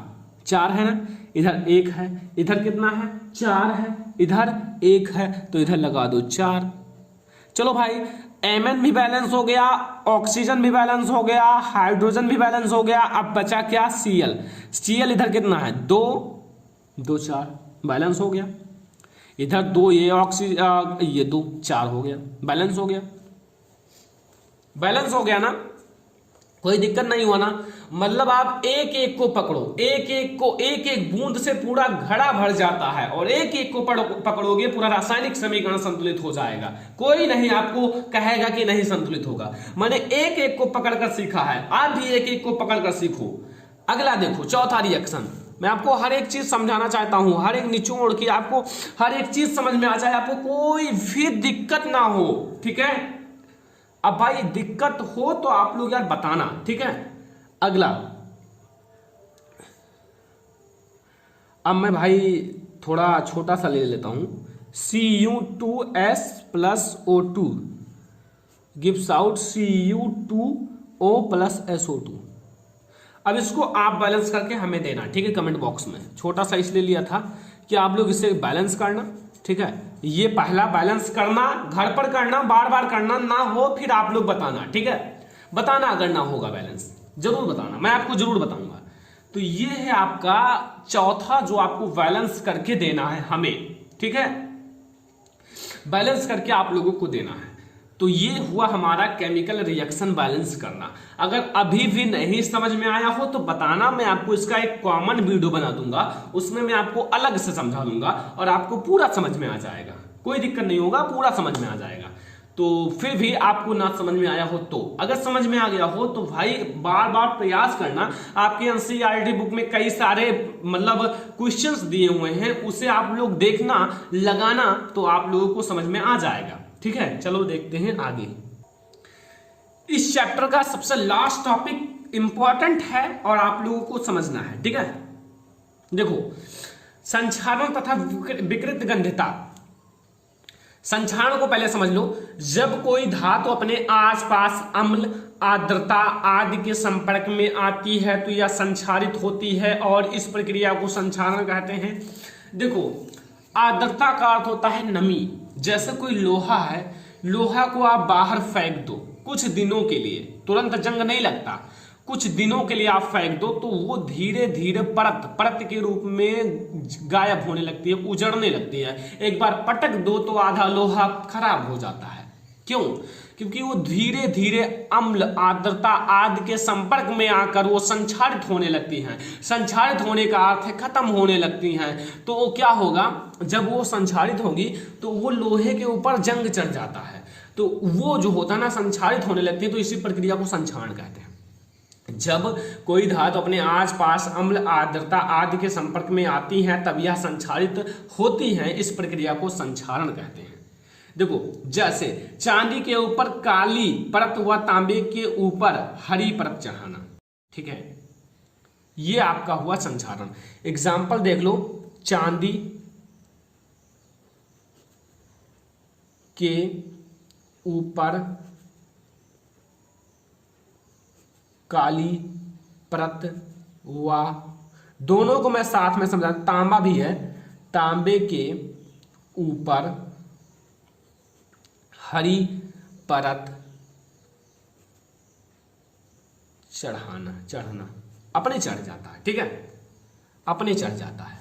4 है ना, इधर 1 है, इधर कितना है 4 है, इधर 1 है, तो इधर लगा दो 4। चलो भाई Mn भी बैलेंस हो गया, ऑक्सीजन भी बैलेंस हो गया, हाइड्रोजन भी बैलेंस हो गया। अब बचा क्या Cl, Cl इधर कितना है 2 2 4, बैलेंस हो गया। इधर 2 ये ये 2 4 हो गया, बैलेंस हो गया, बैलेंस हो गया ना, कोई दिक्कत नहीं हुआ ना। मतलब आप एक एक को पकड़ो, एक एक को, एक एक बूंद से पूरा घड़ा भर जाता है, और एक एक को पकड़ोगे पूरा रासायनिक समीकरण संतुलित हो जाएगा, कोई नहीं आपको कहेगा कि नहीं संतुलित होगा। मैंने एक एक को पकड़कर सीखा है, आप भी एक एक को पकड़कर सीखो। अगला देखो, चौथा रिएक्शन, मैं आपको हर एक चीज समझाना चाहता हूं, हर एक निचोड़ की आपको हर एक चीज समझ में आ जाए, आपको कोई भी दिक्कत ना हो, ठीक है। अब भाई दिक्कत हो तो आप लोग यार बताना, ठीक है। अगला, अब मैं भाई थोड़ा छोटा सा ले लेता हूं, Cu2S plus O2 gives out Cu2O plus SO2। अब इसको आप बैलेंस करके हमें देना, ठीक है, कमेंट बॉक्स में। छोटा सा इसलिए लिया था कि आप लोग इसे बैलेंस करना, ठीक है। ये पहला बैलेंस करना, घर पर करना, बार बार करना ना हो, फिर आप लोग बताना, ठीक है। बताना अगर ना होगा बैलेंस, जरूर बताना, मैं आपको जरूर बताऊंगा। तो ये है आपका चौथा जो आपको बैलेंस करके देना है हमें, ठीक है, बैलेंस करके आप लोगों को देना है। तो ये हुआ हमारा केमिकल रिएक्शन बैलेंस करना। अगर अभी भी नहीं समझ में आया हो तो बताना, मैं आपको इसका एक कॉमन वीडियो बना दूंगा, उसमें मैं आपको अलग से समझा दूंगा और आपको पूरा समझ में आ जाएगा, कोई दिक्कत नहीं होगा, पूरा समझ में आ जाएगा। तो फिर भी आपको ना समझ में आया हो तो, अगर समझ में आ गया हो तो भाई बार बार प्रयास करना। आपके एनसीईआरटी बुक में कई सारे मतलब क्वेश्चंस दिए हुए हैं, उसे आप लोग देखना, लगाना, तो आप लोगों को समझ में आ जाएगा, ठीक है। चलो देखते हैं आगे। इस चैप्टर का सबसे लास्ट टॉपिक इंपॉर्टेंट है और आप लोगों को समझना है, ठीक है। देखो, संक्षारण तथा विकृत गंधिता। संक्षारण को पहले समझ लो। जब कोई धातु अपने आसपास अम्ल, आर्द्रता आदि के संपर्क में आती है तो यह संक्षारित होती है और इस प्रक्रिया को संक्षारण कहते हैं। देखो, आर्द्रता का अर्थ होता है नमी। जैसे कोई लोहा है, लोहा को आप बाहर फेंक दो कुछ दिनों के लिए, तुरंत जंग नहीं लगता, कुछ दिनों के लिए आप फेंक दो तो वो धीरे धीरे परत परत के रूप में गायब होने लगती है, उजड़ने लगती है। एक बार पटक दो तो आधा लोहा खराब हो जाता है। क्यों? क्योंकि वो धीरे धीरे अम्ल, आर्द्रता आदि के संपर्क में आकर वो संक्षारित होने लगती हैं। संक्षारित होने का अर्थ है खत्म होने लगती हैं। तो वो क्या होगा, जब वो संक्षारित होगी तो वो लोहे के ऊपर जंग चढ़ जाता है, तो वो जो होता है ना, संक्षारित होने लगती है। तो इसी प्रक्रिया को संक्षारण कहते हैं। जब कोई धातु अपने आसपास अम्ल, आर्द्रता आदि के संपर्क में आती है तब यह संक्षारित होती है। इस प्रक्रिया को संक्षारण कहते हैं। देखो, जैसे चांदी के ऊपर काली परत व तांबे के ऊपर हरी परत चढ़ाना, ठीक है, ये आपका हुआ संक्षारण। एग्जाम्पल देख लो, चांदी के ऊपर काली परत व, दोनों को मैं साथ में समझा, तांबा भी है, तांबे के ऊपर हरी परत चढ़ना अपने चढ़ जाता है, ठीक है, अपने चढ़ जाता है।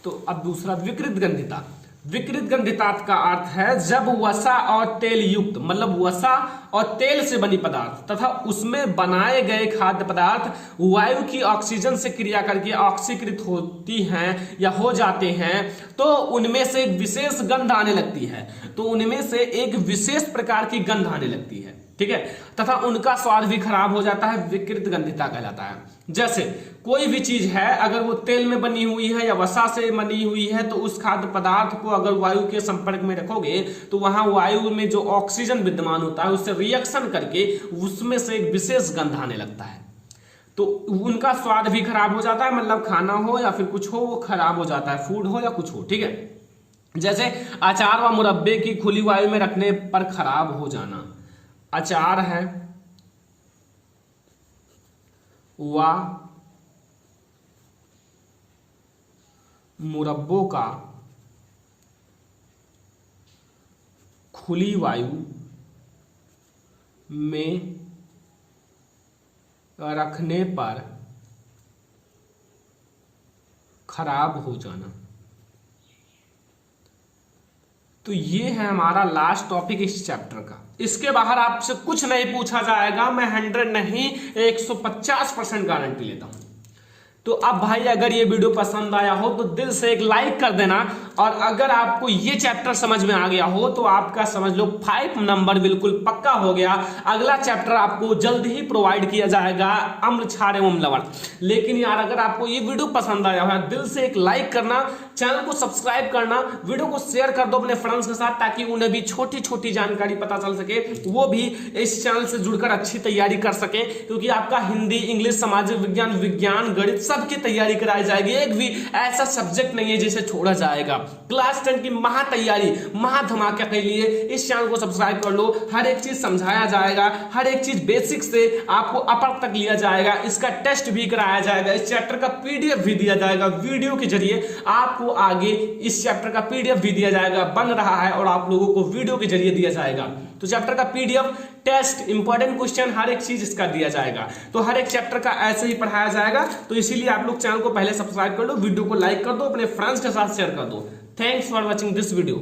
तो अब दूसरा विकृत गंधिता। विकृत गंधिता का अर्थ है जब वसा और तेल युक्त, मतलब वसा और तेल से बनी पदार्थ तथा उसमें बनाए गए खाद्य पदार्थ वायु की ऑक्सीजन से क्रिया करके ऑक्सीकृत होती हैं या हो जाते हैं तो उनमें से एक विशेष गंध आने लगती है। तो उनमें से एक विशेष प्रकार की गंध आने लगती है, ठीक है, तथा उनका स्वाद भी खराब हो जाता है, विकृत गंधिता कहलाता है। जैसे कोई भी चीज है, अगर वो तेल में बनी हुई है या वसा से बनी हुई है तो उस खाद्य पदार्थ को अगर वायु के संपर्क में रखोगे तो वहां वायु में जो ऑक्सीजन विद्यमान होता है उससे रिएक्शन करके उसमें से एक विशेष गंध आने लगता है। तो उनका स्वाद भी खराब हो जाता है, मतलब खाना हो या फिर कुछ हो वो खराब हो जाता है, फूड हो या कुछ हो, ठीक है। जैसे अचार व मुरब्बे की खुली वायु में रखने पर खराब हो जाना। अचार है व मुरब्बों का खुली वायु में रखने पर खराब हो जाना। तो ये है हमारा लास्ट टॉपिक इस चैप्टर का। इसके बाहर आपसे कुछ नहीं पूछा जाएगा, मैं 100 नहीं 150% गारंटी लेता हूं। तो अब भाई अगर ये वीडियो पसंद आया हो तो दिल से एक लाइक कर देना, और अगर आपको ये चैप्टर समझ में आ गया हो तो आपका समझ लो 5 नंबर बिल्कुल पक्का हो गया। अगला चैप्टर आपको जल्द ही प्रोवाइड किया जाएगा, अम्ल, क्षार एवं लवण। लेकिन यार अगर आपको ये वीडियो पसंद आया हो दिल से एक लाइक करना, चैनल को सब्सक्राइब करना, वीडियो को शेयर कर दो अपने फ्रेंड्स के साथ ताकि उन्हें भी छोटी छोटी जानकारी पता चल सके, वो भी इस चैनल से जुड़कर अच्छी तैयारी कर सके। क्योंकि आपका हिंदी, इंग्लिश, सामाजिक विज्ञान, विज्ञान, गणित सबकी तैयारी कराई जाएगी। एक भी ऐसा सब्जेक्ट नहीं है जिसे छोड़ा जाएगा। क्लास 10 की महा तैयारी, महा धमाके के लिए इस चैनल को सब्सक्राइब कर लो। हर एक चीज समझाया जाएगा, हर एक चीज बेसिक से आपको अपर तक लिया जाएगा। इसका टेस्ट भी कराया जाएगा, इस चैप्टर का पीडीएफ भी दिया जाएगा, वीडियो के जरिए आपको आगे इस चैप्टर का पीडीएफ भी दिया जाएगा, बन रहा है और आप लोगों को वीडियो के जरिए दिया जाएगा। तो चैप्टर का पीडीएफ, टेस्ट, इंपॉर्टेंट क्वेश्चन, हर एक चीज इसका दिया जाएगा। तो हर एक चैप्टर का ऐसे ही पढ़ाया जाएगा। तो इसीलिए आप लोग चैनल को पहले सब्सक्राइब कर लो, वीडियो को लाइक कर दो, अपने फ्रेंड्स के साथ शेयर कर दो। Thanks for watching this video.